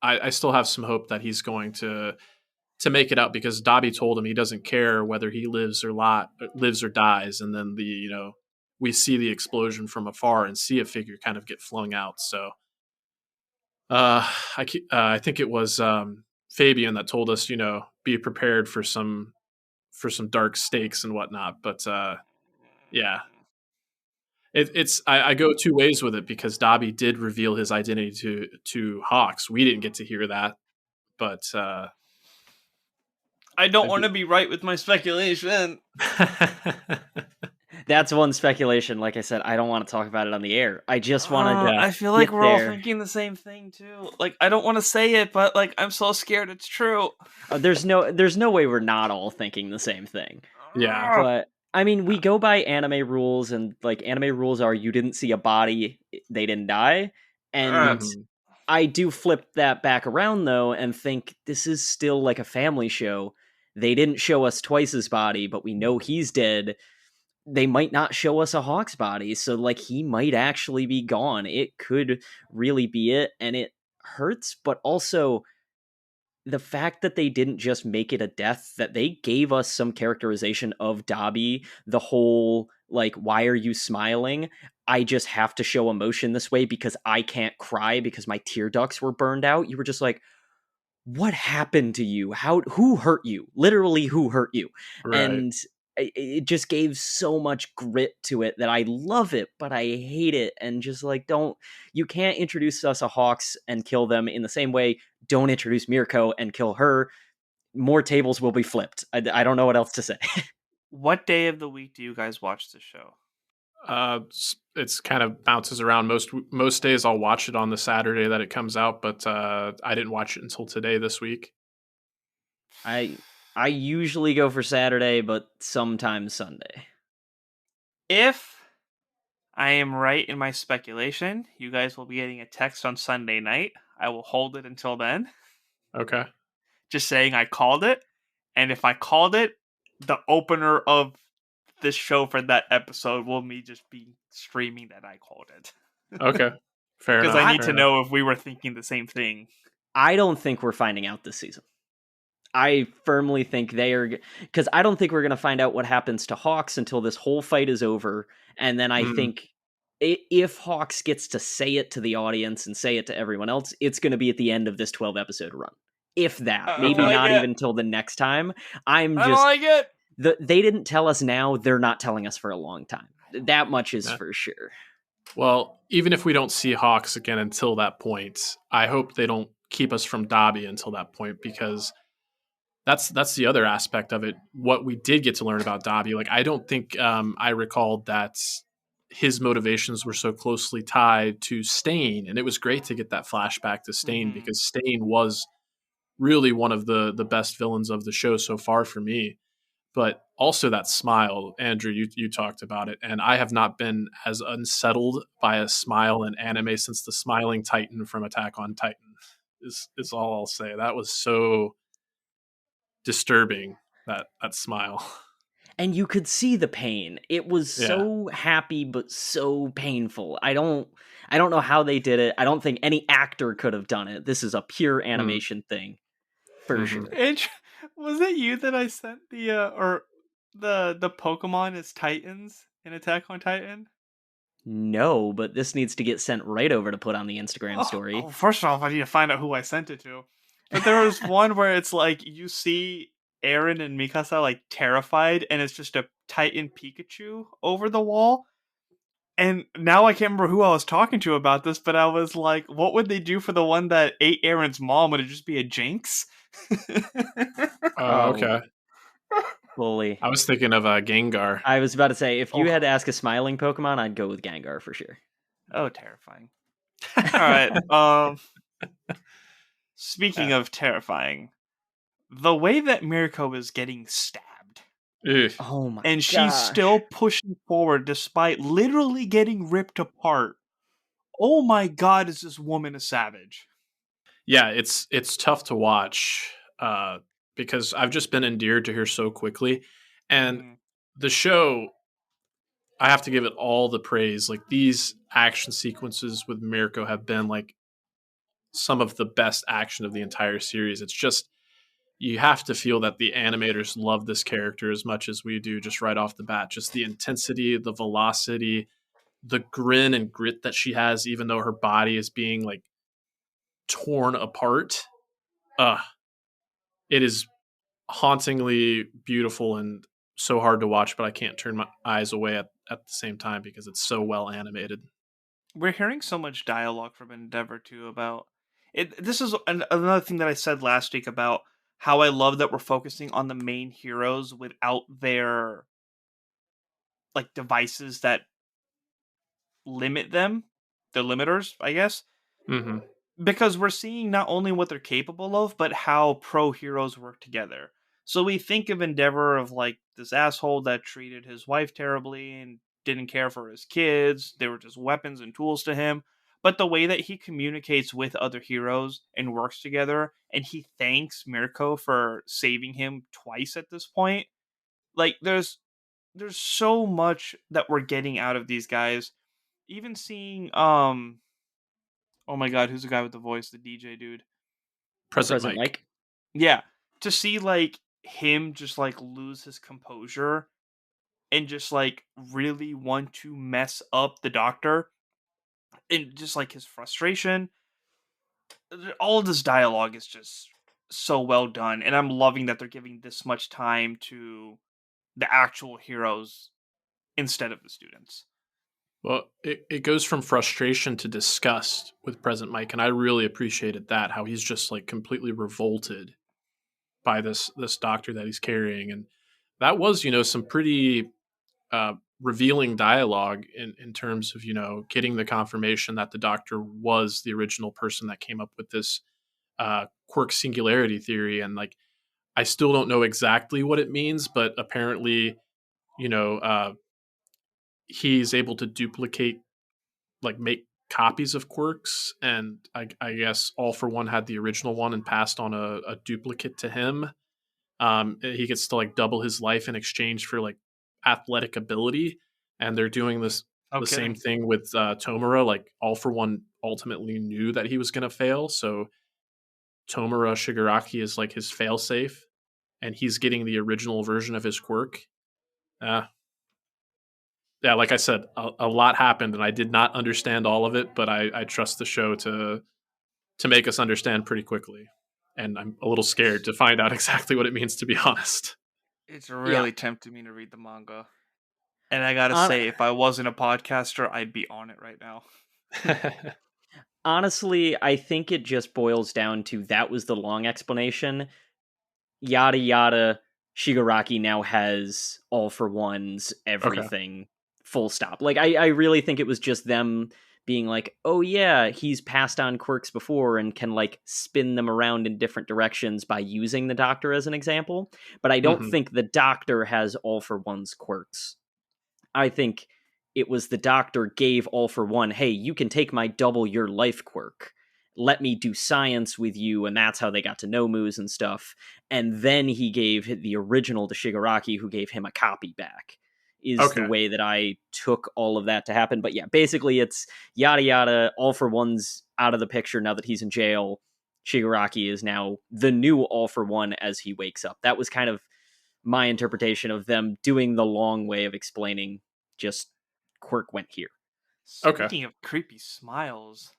I still have some hope that he's going to make it out because Dobby told him he doesn't care whether he lives or dies, and then we see the explosion from afar and see a figure kind of get flung out. So I think it was Fabian that told us, be prepared for some dark stakes and whatnot. But yeah, I go two ways with it because Dobby did reveal his identity to Hawks. We didn't get to hear that, but I don't want to be right with my speculation. That's one speculation. Like I said, I don't want to talk about it on the air. I just want to. I feel like we're all thinking the same thing too. Like, I don't want to say it, but like, I'm so scared it's true. There's no way we're not all thinking the same thing. Yeah, but I mean, we go by anime rules, and like anime rules are you didn't see a body, they didn't die, and I do flip that back around though and think this is still like a family show. They didn't show us Twice's body, but we know he's dead. They might not show us a Hawk's body, so like he might actually be gone. It could really be it, and it hurts, but also the fact that they didn't just make it a death, that they gave us some characterization of Dobby, the whole like, why are you smiling? I just have to show emotion this way because I can't cry because my tear ducts were burned out. You were just like, what happened to you? Who hurt you? Literally, who hurt you? right. And it just gave so much grit to it that I love it, but I hate it. And just like, you can't introduce us a Hawks and kill them in the same way. Don't introduce Mirko and kill her. More tables will be flipped. I don't know what else to say. What day of the week do you guys watch the show? It's kind of bounces around. Most days I'll watch it on the Saturday that it comes out, but I didn't watch it until today this week. I usually go for Saturday, but sometimes Sunday. If I am right in my speculation, you guys will be getting a text on Sunday night. I will hold it until then. Okay. Just saying I called it. And if I called it, the opener of this show for that episode will me just be screaming that I called it. Okay. Fair enough. Because I need to know if we were thinking the same thing. I don't think we're finding out this season. I firmly think they are, because I don't think we're going to find out what happens to Hawks until this whole fight is over. And then I think if Hawks gets to say it to the audience and say it to everyone else, it's going to be at the end of this 12 episode run. If that, maybe not even till the next time. I don't like it. They didn't tell us now. They're not telling us for a long time. That much is for sure. Well, even if we don't see Hawks again until that point, I hope they don't keep us from Dobby until that point, because that's the other aspect of it. What we did get to learn about Dobby, like I don't think I recalled that his motivations were so closely tied to Stain, and it was great to get that flashback to Stain because Stain was really one of the best villains of the show so far for me. But also that smile, Andrew, you talked about it, and I have not been as unsettled by a smile in anime since the Smiling Titan from Attack on Titan. Is all I'll say. That was so disturbing, that smile. And you could see the pain. It was so happy but so painful. I don't know how they did it. I don't think any actor could have done it. This is a pure animation thing. For sure. Was it you that I sent the Pokemon as Titans in Attack on Titan? No, but this needs to get sent right over to put on the Instagram story. Oh, first off, I need to find out who I sent it to. But there was one where it's like you see Eren and Mikasa like terrified, and it's just a Titan Pikachu over the wall. And now I can't remember who I was talking to about this, but I was like, what would they do for the one that ate Eren's mom? Would it just be a Jinx? Okay. Fully. I was thinking of Gengar. I was about to say, if you had to ask a smiling Pokemon, I'd go with Gengar for sure. Oh, terrifying. All right. Speaking of terrifying, the way that Mirko is getting stabbed. Oh my god. And she's still pushing forward despite literally getting ripped apart. oh my god, is this woman a savage? Yeah, it's tough to watch because I've just been endeared to her so quickly, and Mm-hmm. the show, I have to give it all the praise. Like these action sequences with Mirko have been like some of the best action of the entire series. It's just you have to feel that the animators love this character as much as we do just right off the bat. Just the intensity, the velocity, the grin and grit that she has, even though her body is being like torn apart. Uh, it is hauntingly beautiful and so hard to watch, but I can't turn my eyes away at the same time because it's so well animated. We're hearing so much dialogue from Endeavor too about it. This is another thing that I said last week about how I love that we're focusing on the main heroes without their like devices that limit them, the limiters, I guess. Mm-hmm. Because we're seeing not only what they're capable of, but how pro heroes work together. So we think of Endeavor of like this asshole that treated his wife terribly and didn't care for his kids. They were just weapons and tools to him. But the way that he communicates with other heroes and works together, and he thanks Mirko for saving him twice at this point, like there's so much that we're getting out of these guys. Even seeing oh my god, who's the guy with the voice, the DJ dude? Present Present Mike. Mike. Yeah, to see like him just like lose his composure and just like really want to mess up the doctor and just like his frustration, all of this dialogue is just so well done, and I'm loving that they're giving this much time to the actual heroes instead of the students. Well, it goes from frustration to disgust with Present Mike, and I really appreciated that, how he's just like completely revolted by this doctor that he's carrying. And that was, some pretty uh, revealing dialogue in terms of, getting the confirmation that the doctor was the original person that came up with this quirk singularity theory. And like, I still don't know exactly what it means, but apparently, you know, uh, he's able to duplicate, like make copies of quirks. And I guess All for One had the original one and passed on a duplicate to him. He gets to like double his life in exchange for like athletic ability, and they're doing this No the same kidding. thing with Tomura. Like All for One ultimately knew that he was going to fail, so Tomura Shigaraki is like his failsafe, and he's getting the original version of his quirk. Uh, yeah, like I said, a lot happened, and I did not understand all of it, but I trust the show to make us understand pretty quickly. And I'm a little scared to find out exactly what it means, to be honest. It's Yeah. really tempting me to read the manga. And I gotta Hon- say, if I wasn't a podcaster, I'd be on it right now. Honestly, I think it just boils down to that was the long explanation. Yada yada. Shigaraki now has All for One's Okay. everything. Full stop. Like I really think it was just them being like, oh yeah, he's passed on quirks before and can like spin them around in different directions by using the doctor as an example. But I don't Hmm. think the doctor has All for One's quirks. I think it was the doctor gave All for One, hey, you can take my double your life quirk. Let me do science with you, and that's how they got to Nomus and stuff. And then he gave the original to Shigaraki, who gave him a copy back, is the Okay. way that I took all of that to happen. But yeah, basically it's yada yada, All for One's out of the picture now that he's in jail. Shigaraki is now the new All for One as he wakes up. That was kind of my interpretation of them doing the long way of explaining just quirk went here. Okay. Speaking of creepy smiles,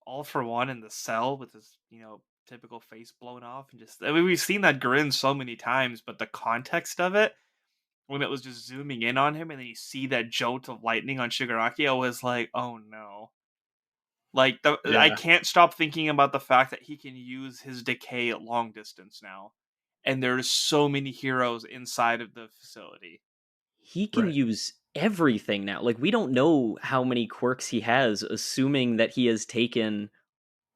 All for One in the cell with his, typical face blown off and just I mean we've seen that grin so many times, but the context of it when it was just zooming in on him and then you see that jolt of lightning on Shigaraki, I was like, "Oh no." Like I Yeah. can't stop thinking about the fact that he can use his decay at long distance now. And there's so many heroes inside of the facility. He can Right. use everything now. Like we don't know how many quirks he has, assuming that he has taken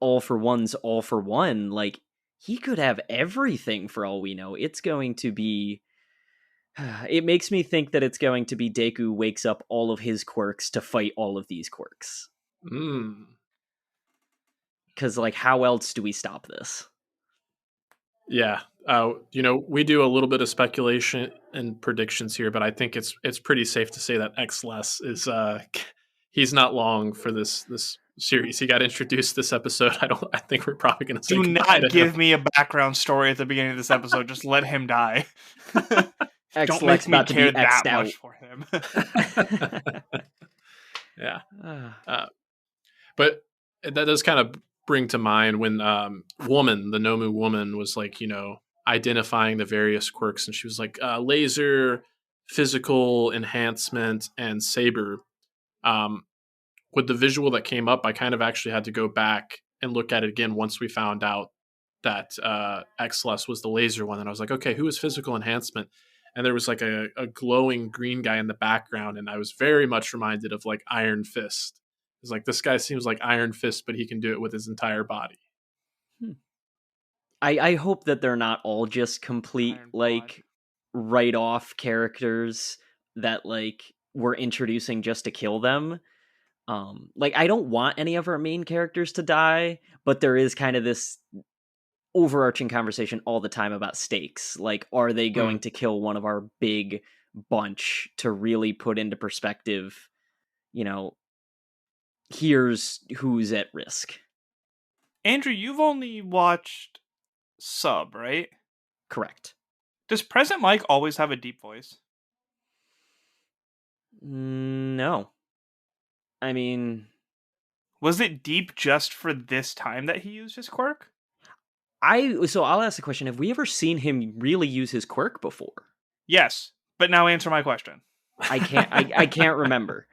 All for One. Like he could have everything for all we know. It's going to be it makes me think that it's going to be Deku wakes up all of his quirks to fight all of these quirks. Because, like, how else do we stop this? Yeah. We do a little bit of speculation and predictions here, but I think it's pretty safe to say that X-Less is he's not long for this series. He got introduced this episode. I think we're probably going to say Do goodbye not to him. give me a background story at the beginning of this episode. Just let him die. Don't X-Lex make me about to care be X'd that out. much for him. Yeah. But that does kind of bring to mind when the Nomu woman was like, identifying the various quirks, and she was like, laser, physical enhancement, and saber. With the visual that came up, I kind of actually had to go back and look at it again once we found out that X-Less was the laser one. And I was like, okay, who is physical enhancement? And there was like a glowing green guy in the background, and I was very much reminded of like Iron Fist. It's like, this guy seems like Iron Fist, but he can do it with his entire body. I hope that they're not all just complete, like, write-off characters that, like, we're introducing just to kill them. Like, I don't want any of our main characters to die, but there is kind of this overarching conversation all the time about stakes. Like, are they going to kill one of our big bunch to really put into perspective, here's who's at risk. Andrew, you've only watched Sub, right? Correct. Does Present Mike always have a deep voice? No. I mean, was it deep just for this time that he used his quirk? So I'll ask the question, have we ever seen him really use his quirk before? Yes, but now answer my question. I can't remember.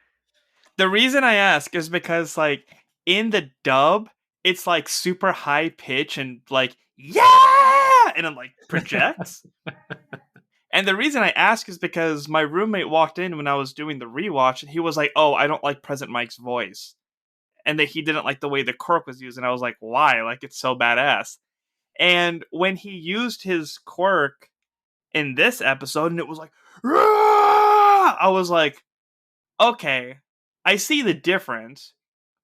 The reason I ask is because, like, in the dub, it's like super high pitch and like, yeah, and it like projects. And the reason I ask is because my roommate walked in when I was doing the rewatch, and he was like, "Oh, I don't like Present Mike's voice," and that he didn't like the way the quirk was used. And I was like, "Why? Like, it's so badass." And when he used his quirk in this episode, and it was like, "Rah!" I was like, okay, I see the difference,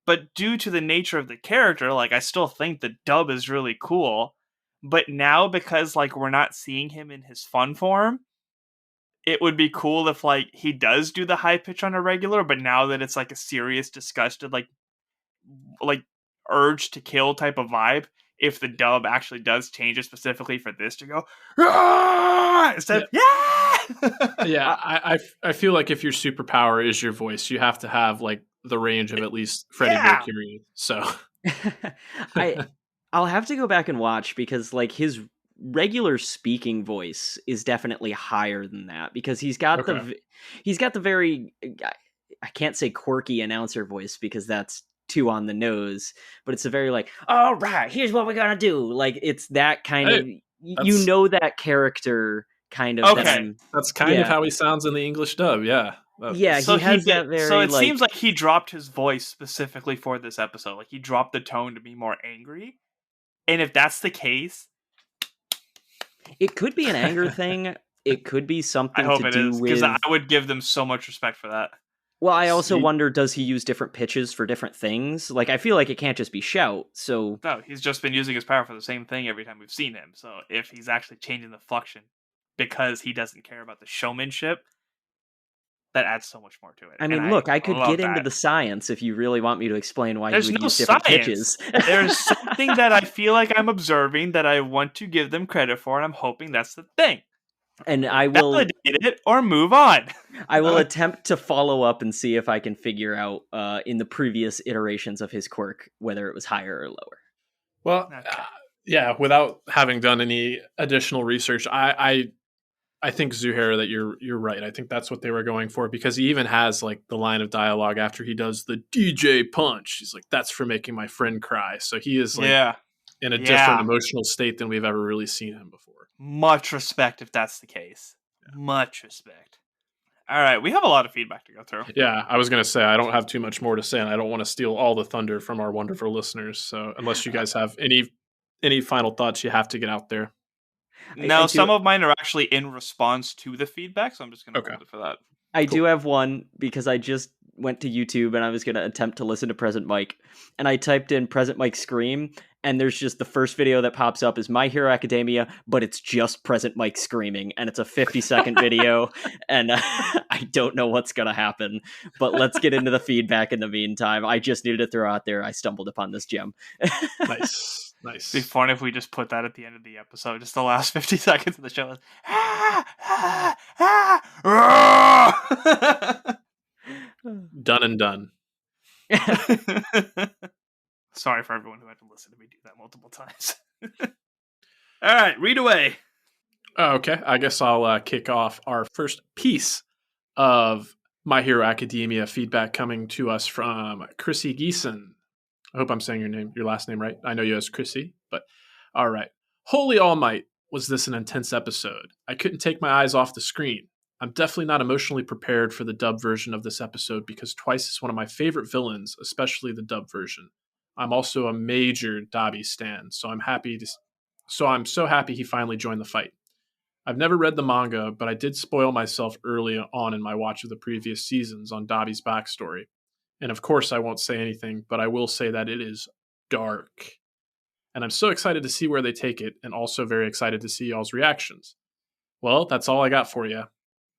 but due to the nature of the character, like, I still think the dub is really cool. But now, because, like, we're not seeing him in his fun form, it would be cool if, like, he does do the high pitch on a regular, but now that it's like a serious, disgusted, like urge to kill type of vibe, if the dub actually does change it specifically for this to go instead of yeah. I feel like if your superpower is your voice, you have to have like the range of at least Freddie Mercury. So I'll have to go back and watch, because like his regular speaking voice is definitely higher than that, because he's got the very, I can't say quirky announcer voice because that's too on the nose, but it's a very like, all right, here's what we're gonna do. Like, it's that kind of, that character kind of. Okay, that's kind of how he sounds in the English dub. Yeah. Yeah, so he has that very. So it seems like he dropped his voice specifically for this episode. Like, he dropped the tone to be more angry. And if that's the case, it could be an anger thing. It could be something I hope to it do is, with. because I would give them so much respect for that. Well, I also wonder, does he use different pitches for different things? Like, I feel like it can't just be shout, so... No, he's just been using his power for the same thing every time we've seen him. So if he's actually changing the fluxion because he doesn't care about the showmanship, that adds so much more to it. I mean, look, I could get into the science if you really want me to explain why he would use different pitches. There's something that I feel like I'm observing that I want to give them credit for, and I'm hoping that's the thing. And I will validate it or move on. I will attempt to follow up and see if I can figure out in the previous iterations of his quirk whether it was higher or lower. Well, yeah, without having done any additional research, I think, Zuhair, that you're right. I think that's what they were going for, because he even has like the line of dialogue after he does the DJ punch. He's like, "That's for making my friend cry." So he is like in a different emotional state than we've ever really seen him before. Much respect if that's the case. Yeah. Much respect. All right, we have a lot of feedback to go through. Yeah, I was going to say, I don't have too much more to say, and I don't want to steal all the thunder from our wonderful listeners. So unless you guys have any final thoughts you have to get out there. No, some of mine are actually in response to the feedback, so I'm just going to hold it for that. I do have one, because I just went to YouTube and I was going to attempt to listen to Present Mike, and I typed in Present Mike scream, and there's just the first video that pops up is My Hero Academia, but it's just Present Mike screaming, and it's a 50-second video, and I don't know what's going to happen, but let's get into the feedback in the meantime. I just needed to throw out there I stumbled upon this gem. Nice. It'd be fun if we just put that at the end of the episode, just the last 50 seconds of the show. Done and done. Sorry for everyone who had to listen to me do that multiple times. All right, read away. Okay, I guess I'll kick off our first piece of My Hero Academia feedback coming to us from Chrissy Geeson. I hope I'm saying your last name right. I know you as Chrissy, but all right. Holy All Might, was this an intense episode? I couldn't take my eyes off the screen. I'm definitely not emotionally prepared for the dub version of this episode because Twice is one of my favorite villains, especially the dub version. I'm also a major Dabi stan, so I'm so happy he finally joined the fight. I've never read the manga, but I did spoil myself early on in my watch of the previous seasons on Dabi's backstory. And of course, I won't say anything, but I will say that it is dark. And I'm so excited to see where they take it, and also very excited to see y'all's reactions. Well, that's all I got for you.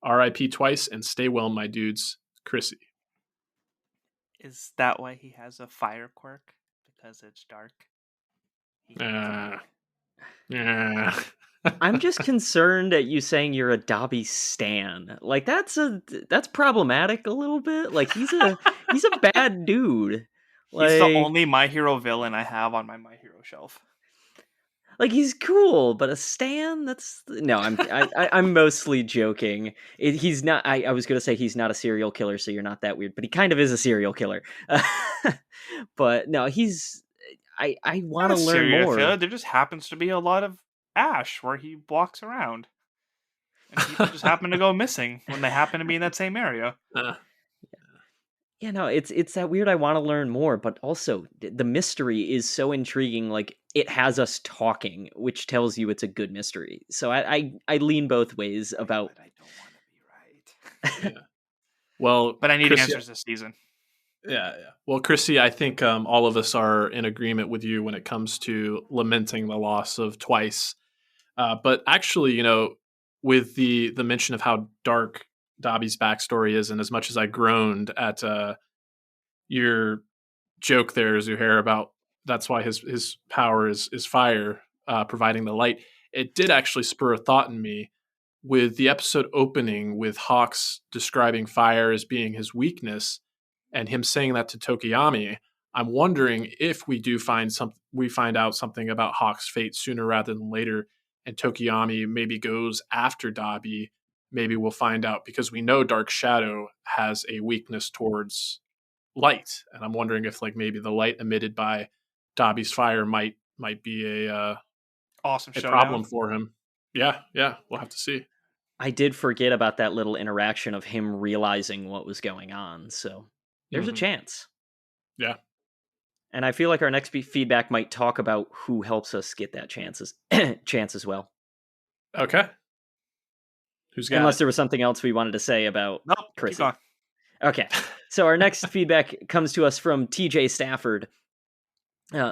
R.I.P. Twice, and stay well, my dudes. Chrissy. Is that why he has a fire quirk? Because it's dark? I'm just concerned at you saying you're a Dabi stan. Like that's problematic a little bit. Like he's a bad dude. Like, he's the only My Hero villain I have on my My Hero shelf. Like he's cool, but a stan? That's no. I'm mostly joking. He's not. I was gonna say he's not a serial killer, so you're not that weird. But he kind of is a serial killer. But no, he's. I want to learn more. Killer. There just happens to be a lot of ash where he walks around, and people just happen to go missing when they happen to be in that same area. Yeah, no, it's that weird. I want to learn more, but also the mystery is so intriguing. Like it has us talking, which tells you it's a good mystery. So I lean both ways about. But I don't want to be right. Yeah. Well, but I need Chrissy, answers this season. Yeah. Well, Chrissy, I think all of us are in agreement with you when it comes to lamenting the loss of Twice. But actually, with the mention of how dark Dabi's backstory is, and as much as I groaned at your joke there, Zuhair, about that's why his power is fire, providing the light, it did actually spur a thought in me with the episode opening with Hawks describing fire as being his weakness and him saying that to Tokiyami. I'm wondering if we find out something about Hawk's fate sooner rather than later, and Tokiyami maybe goes after Dabi. Maybe we'll find out, because we know Dark Shadow has a weakness towards light, and I'm wondering if maybe the light emitted by Dabi's fire might be a awesome problem for him. Yeah, we'll have to see. I did forget about that little interaction of him realizing what was going on, so there's a chance. Yeah. And I feel like our next feedback might talk about who helps us get that chance as well. Okay. Unless there was something else we wanted to say about Chrissy. Okay. So our next feedback comes to us from TJ Stafford.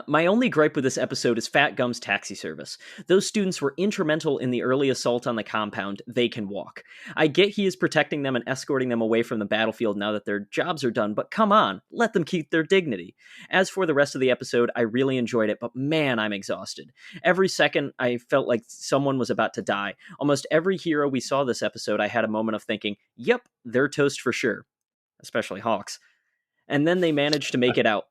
My only gripe with this episode is Fat Gum's taxi service. Those students were instrumental in the early assault on the compound. They can walk. I get he is protecting them and escorting them away from the battlefield now that their jobs are done, but come on, let them keep their dignity. As for the rest of the episode, I really enjoyed it, but man, I'm exhausted. Every second, I felt like someone was about to die. Almost every hero we saw this episode, I had a moment of thinking, yep, they're toast for sure. Especially Hawks. And then they managed to make it out.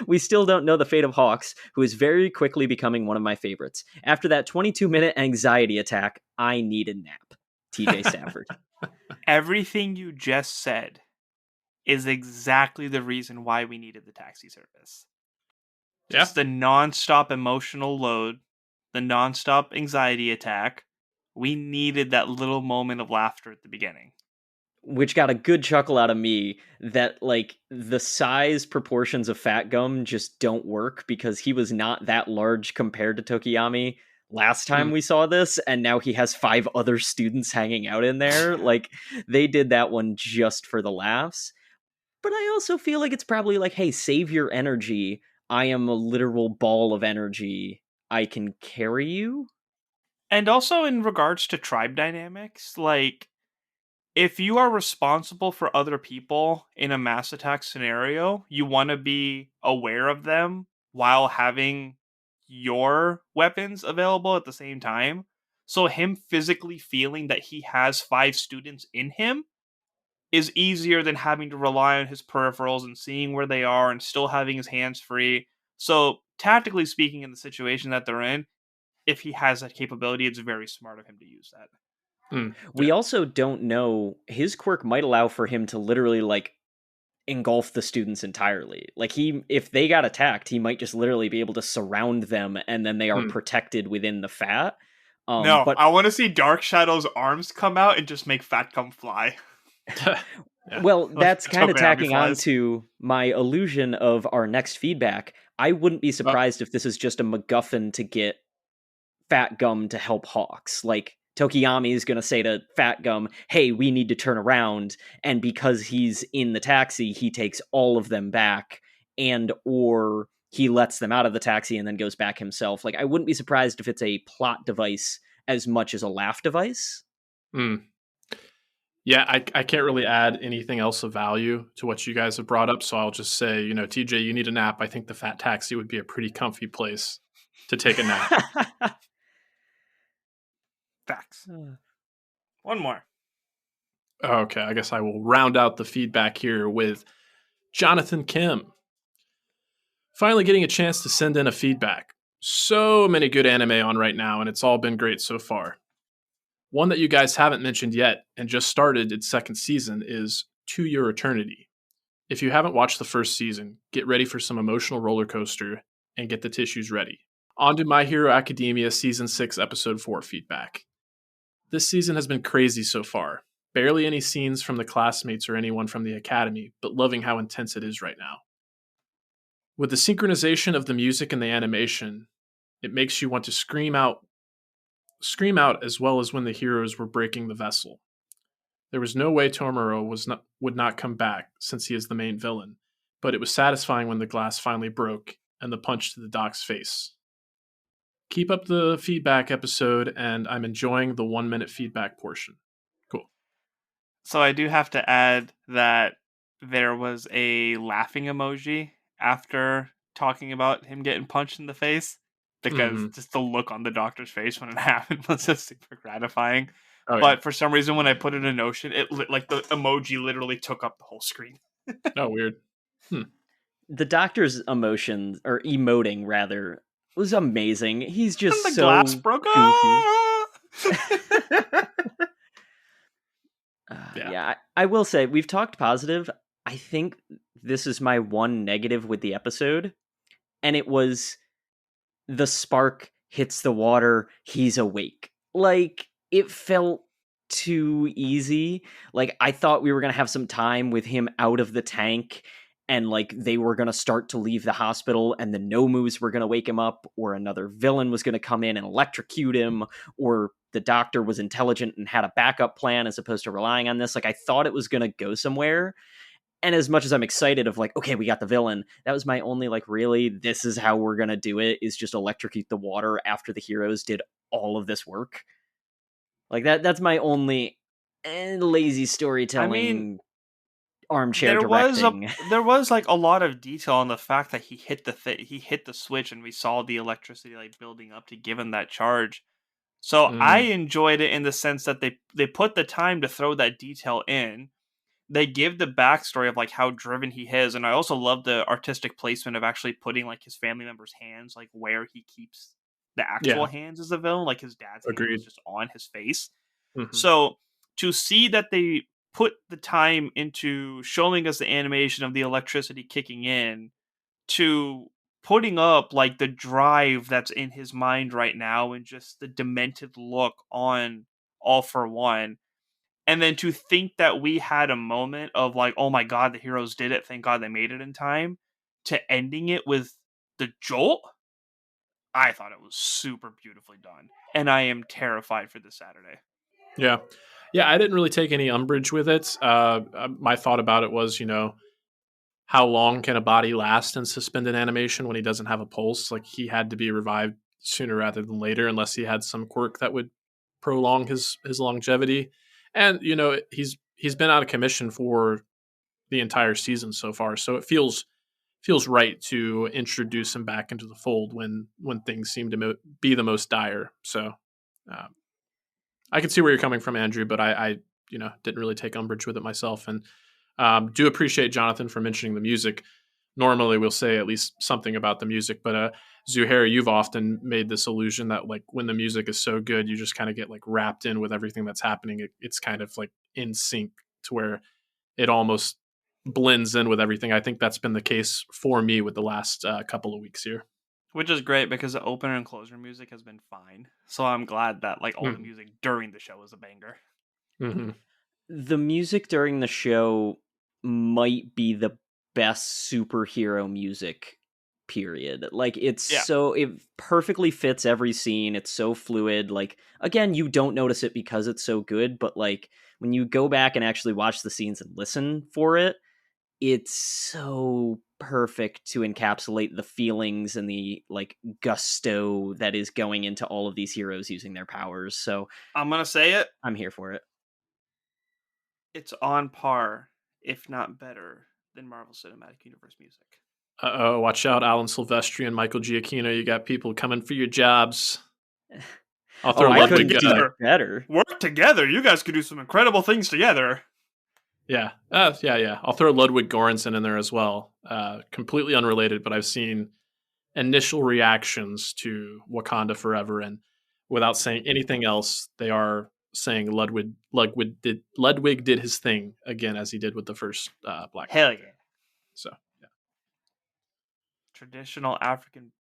We still don't know the fate of Hawks, who is very quickly becoming one of my favorites. After that 22-minute anxiety attack, I need a nap. TJ Stafford. Everything you just said is exactly the reason why we needed the taxi service. Just the nonstop emotional load, the nonstop anxiety attack. We needed that little moment of laughter at the beginning. Which got a good chuckle out of me that, the size proportions of Fat Gum just don't work because he was not that large compared to Tokiyami last time we saw this, and now he has 5 other students hanging out in there. They did that one just for the laughs. But I also feel like it's probably like, hey, save your energy. I am a literal ball of energy. I can carry you. And also in regards to tribe dynamics, like if you are responsible for other people in a mass attack scenario, you want to be aware of them while having your weapons available at the same time. So him physically feeling that he has 5 students in him is easier than having to rely on his peripherals and seeing where they are and still having his hands free. So, tactically speaking, in the situation that they're in, if he has that capability, it's very smart of him to use that. We Yeah. also don't know, his quirk might allow for him to literally like engulf the students entirely. Like if they got attacked, he might just literally be able to surround them and then they are Hmm. protected within the fat. No, But I want to see Dark Shadow's arms come out and just make Fat come fly. Yeah. well, Like that's kind of Tokoyami tacking on flies. to my illusion of our next feedback. I wouldn't be Oh, surprised if this is just a MacGuffin to get Fat Gum to help Hawks. Like Tokiyami is going to say to Fat Gum, "Hey, we need to turn around." And because he's in the taxi, he takes all of them back, and or he lets them out of the taxi and then goes back himself. Like I wouldn't be surprised if it's a plot device as much as a laugh device. hmm. Yeah, I can't really add anything else of value to what you guys have brought up. So I'll just say, TJ, you need a nap. I think the Fat Taxi would be a pretty comfy place to take a nap. Facts. One more. Okay, I guess I will round out the feedback here with Jonathan Kim. Finally getting a chance to send in a feedback. So many good anime on right now, and it's all been great so far. One that you guys haven't mentioned yet and just started its second season is To Your Eternity. If you haven't watched the first season, get ready for some emotional roller coaster and get the tissues ready. On to My Hero Academia Season 6, Episode 4 feedback. This season has been crazy so far. Barely any scenes from the classmates or anyone from the academy, but loving how intense it is right now. With the synchronization of the music and the animation, it makes you want to scream out as well as when the heroes were breaking the vessel. There was no way Tomura would not come back since he is the main villain, but it was satisfying when the glass finally broke and the punch to the doc's face. Keep up the feedback episode, and I'm enjoying the 1 minute feedback portion. Cool. So I do have to add that there was a laughing emoji after talking about him getting punched in the face because Mm-hmm. just the look on the doctor's face when it happened was just super gratifying. Oh yeah. But for some reason, when I put it in Notion, like the emoji literally took up the whole screen. Oh weird. The doctor's emotions, or emoting rather, was amazing. He's And just the glass so broke. goofy. Yeah. Yeah, I will say we've talked positive. I think this is my one negative with the episode, and it was the spark hits the water, he's awake. Like it felt too easy. Like I thought we were going to have some time with him out of the tank and like they were going to start to leave the hospital and the Nomus were going to wake him up or another villain was going to come in and electrocute him or the doctor was intelligent and had a backup plan as opposed to relying on this. Like I thought it was going to go somewhere, and as much as I'm excited of like, okay, we got the villain, that was my only like, really, this is how we're gonna do it, is just electrocute the water after the heroes did all of this work. Like that's my only lazy I mean, storytelling, armchair there was a directing. there was like a lot of detail on the fact that he hit the switch and we saw the electricity like building up to give him that charge. So I Mm, enjoyed it in the sense that they put the time to throw that detail in. They give the backstory of like how driven he is, and I also love the artistic placement of actually putting like his family members' hands like where he keeps the actual yeah. hands as a villain. Like his dad's hand was Agreed. just on his face. Mm-hmm. So to see that they put the time into showing us the animation of the electricity kicking in to putting up like the drive that's in his mind right now and just the demented look on All for One, and then to think that we had a moment of like, oh my god, the heroes did it, thank god they made it in time, to ending it with the jolt. I thought it was super beautifully done, and I am terrified for this Saturday. Yeah. Yeah, I didn't really take any umbrage with it. My thought about it was, how long can a body last in suspended animation when he doesn't have a pulse? Like, he had to be revived sooner rather than later, unless he had some quirk that would prolong his longevity. And he's been out of commission for the entire season so far, so it feels right to introduce him back into the fold when things seem to be the most dire. So um, I can see where you're coming from, Andrew, but I didn't really take umbrage with it myself, and do appreciate Jonathan for mentioning the music. Normally, we'll say at least something about the music, but Zuhair, you've often made this illusion that like when the music is so good, you just kind of get like wrapped in with everything that's happening. It's kind of like in sync to where it almost blends in with everything. I think that's been the case for me with the last couple of weeks here. Which is great because the opener and closer music has been fine. So I'm glad that like all the music during the show is a banger. Mm-hmm. The music during the show might be the best superhero music, period. Like, it perfectly fits every scene. It's so fluid. Like, again, you don't notice it because it's so good, but like when you go back and actually watch the scenes and listen for it, it's so perfect to encapsulate the feelings and the like gusto that is going into all of these heroes using their powers. So I'm gonna say it. I'm here for it. It's on par, if not better, than Marvel Cinematic Universe music. Uh-oh, watch out, Alan Silvestri and Michael Giacchino. You got people coming for your jobs. I'll throw Ludwig. Better. Work together. You guys could do some incredible things together. Yeah. I'll throw Ludwig Göransson in there as well. Completely unrelated, but I've seen initial reactions to Wakanda Forever, and without saying anything else, they are saying Ludwig did his thing again, as he did with the first Black Hell Panther. Yeah. So yeah. Traditional African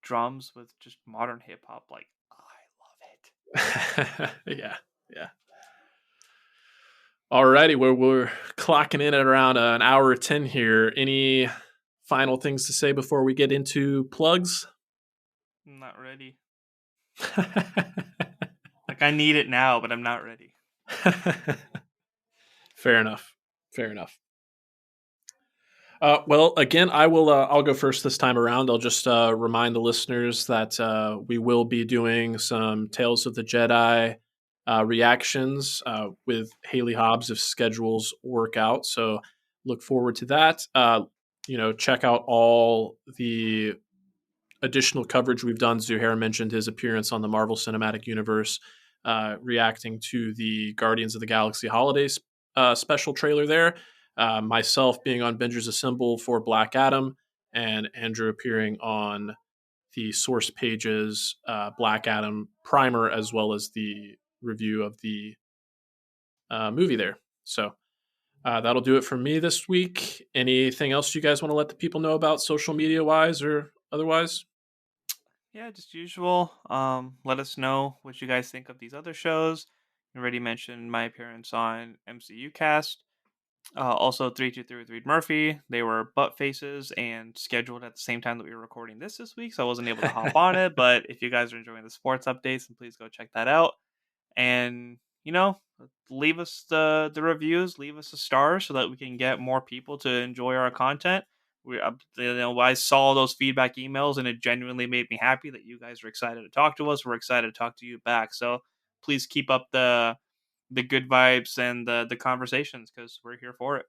drums with just modern hip hop, like I love it. Yeah. Alrighty, we're clocking in at around an hour 10 here. Any final things to say before we get into plugs? I'm not ready. Like, I need it now, but I'm not ready. Fair enough. Well, again, I'll go first this time around. I'll just remind the listeners that we will be doing some Tales of the Jedi reactions with Haley Hobbs if schedules work out. So look forward to that. Check out all the additional coverage we've done. Zuhair mentioned his appearance on the Marvel Cinematic Universe, reacting to the Guardians of the Galaxy holiday special trailer there. Myself being on Bingers Assemble for Black Adam, and Andrew appearing on the Source Pages Black Adam primer, as well as the review of the movie there. So that'll do it for me this week. Anything else you guys want to let the people know about social media wise or otherwise? Yeah, just usual. Let us know what you guys think of these other shows. You already mentioned my appearance on MCU Cast. Also, 323 with Reed Murphy. They were butt faces and scheduled at the same time that we were recording this week, so I wasn't able to hop on it. But if you guys are enjoying the sports updates, then please go check that out. And leave us the reviews, leave us a star so that we can get more people to enjoy our content. I saw those feedback emails and it genuinely made me happy that you guys are excited to talk to us. We're excited to talk to you back. So please keep up the good vibes and the conversations because we're here for it.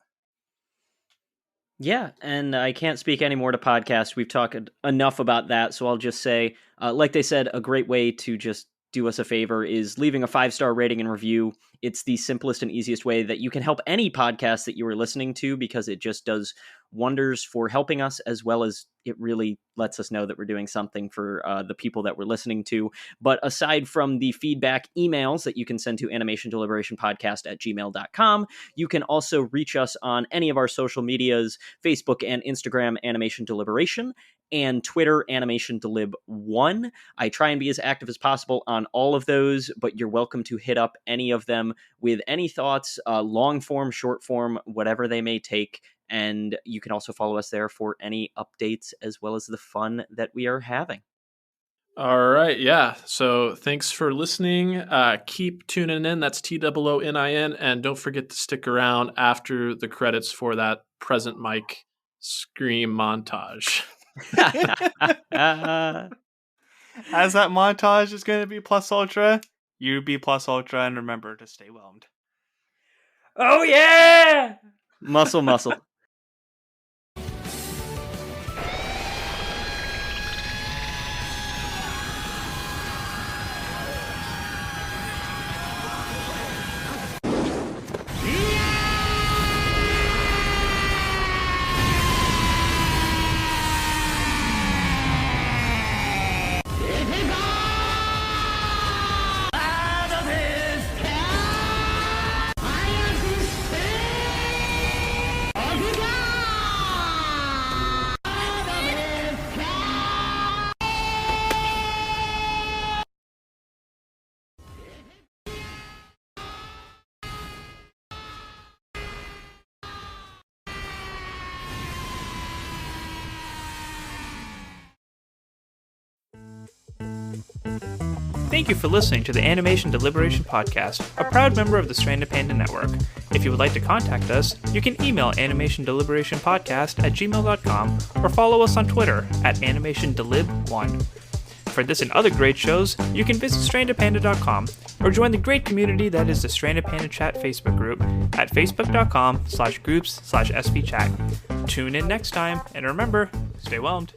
Yeah, and I can't speak any more to podcast. We've talked enough about that, so I'll just say, like they said, a great way to just do us a favor is leaving a 5-star rating and review. It's the simplest and easiest way that you can help any podcast that you are listening to, because it just does wonders for helping us, as well as it really lets us know that we're doing something for the people that we're listening to. But aside from the feedback emails that you can send to animationdeliberationpodcast@gmail.com, you can also reach us on any of our social medias, Facebook and Instagram, Animation Deliberation, and Twitter, Animation Delib 1. I try and be as active as possible on all of those, but you're welcome to hit up any of them with any thoughts, long form, short form, whatever they may take. And you can also follow us there for any updates as well as the fun that we are having. All right. Yeah. So thanks for listening. Keep tuning in. That's TOONIN. And don't forget to stick around after the credits for that present mic Scream montage. As that montage is going to be plus ultra, you be plus ultra, and remember to stay whelmed. Oh yeah! Muscle. Thank you for listening to the Animation Deliberation Podcast, a proud member of the Stranded Panda Network. If you would like to contact us, you can email animationdeliberationpodcast@gmail.com or follow us on Twitter @animationdelib1. For this and other great shows, you can visit strandedpanda.com or join the great community that is the Stranded Panda Chat Facebook group at facebook.com/groups/svchat. Tune in next time, and remember, stay whelmed.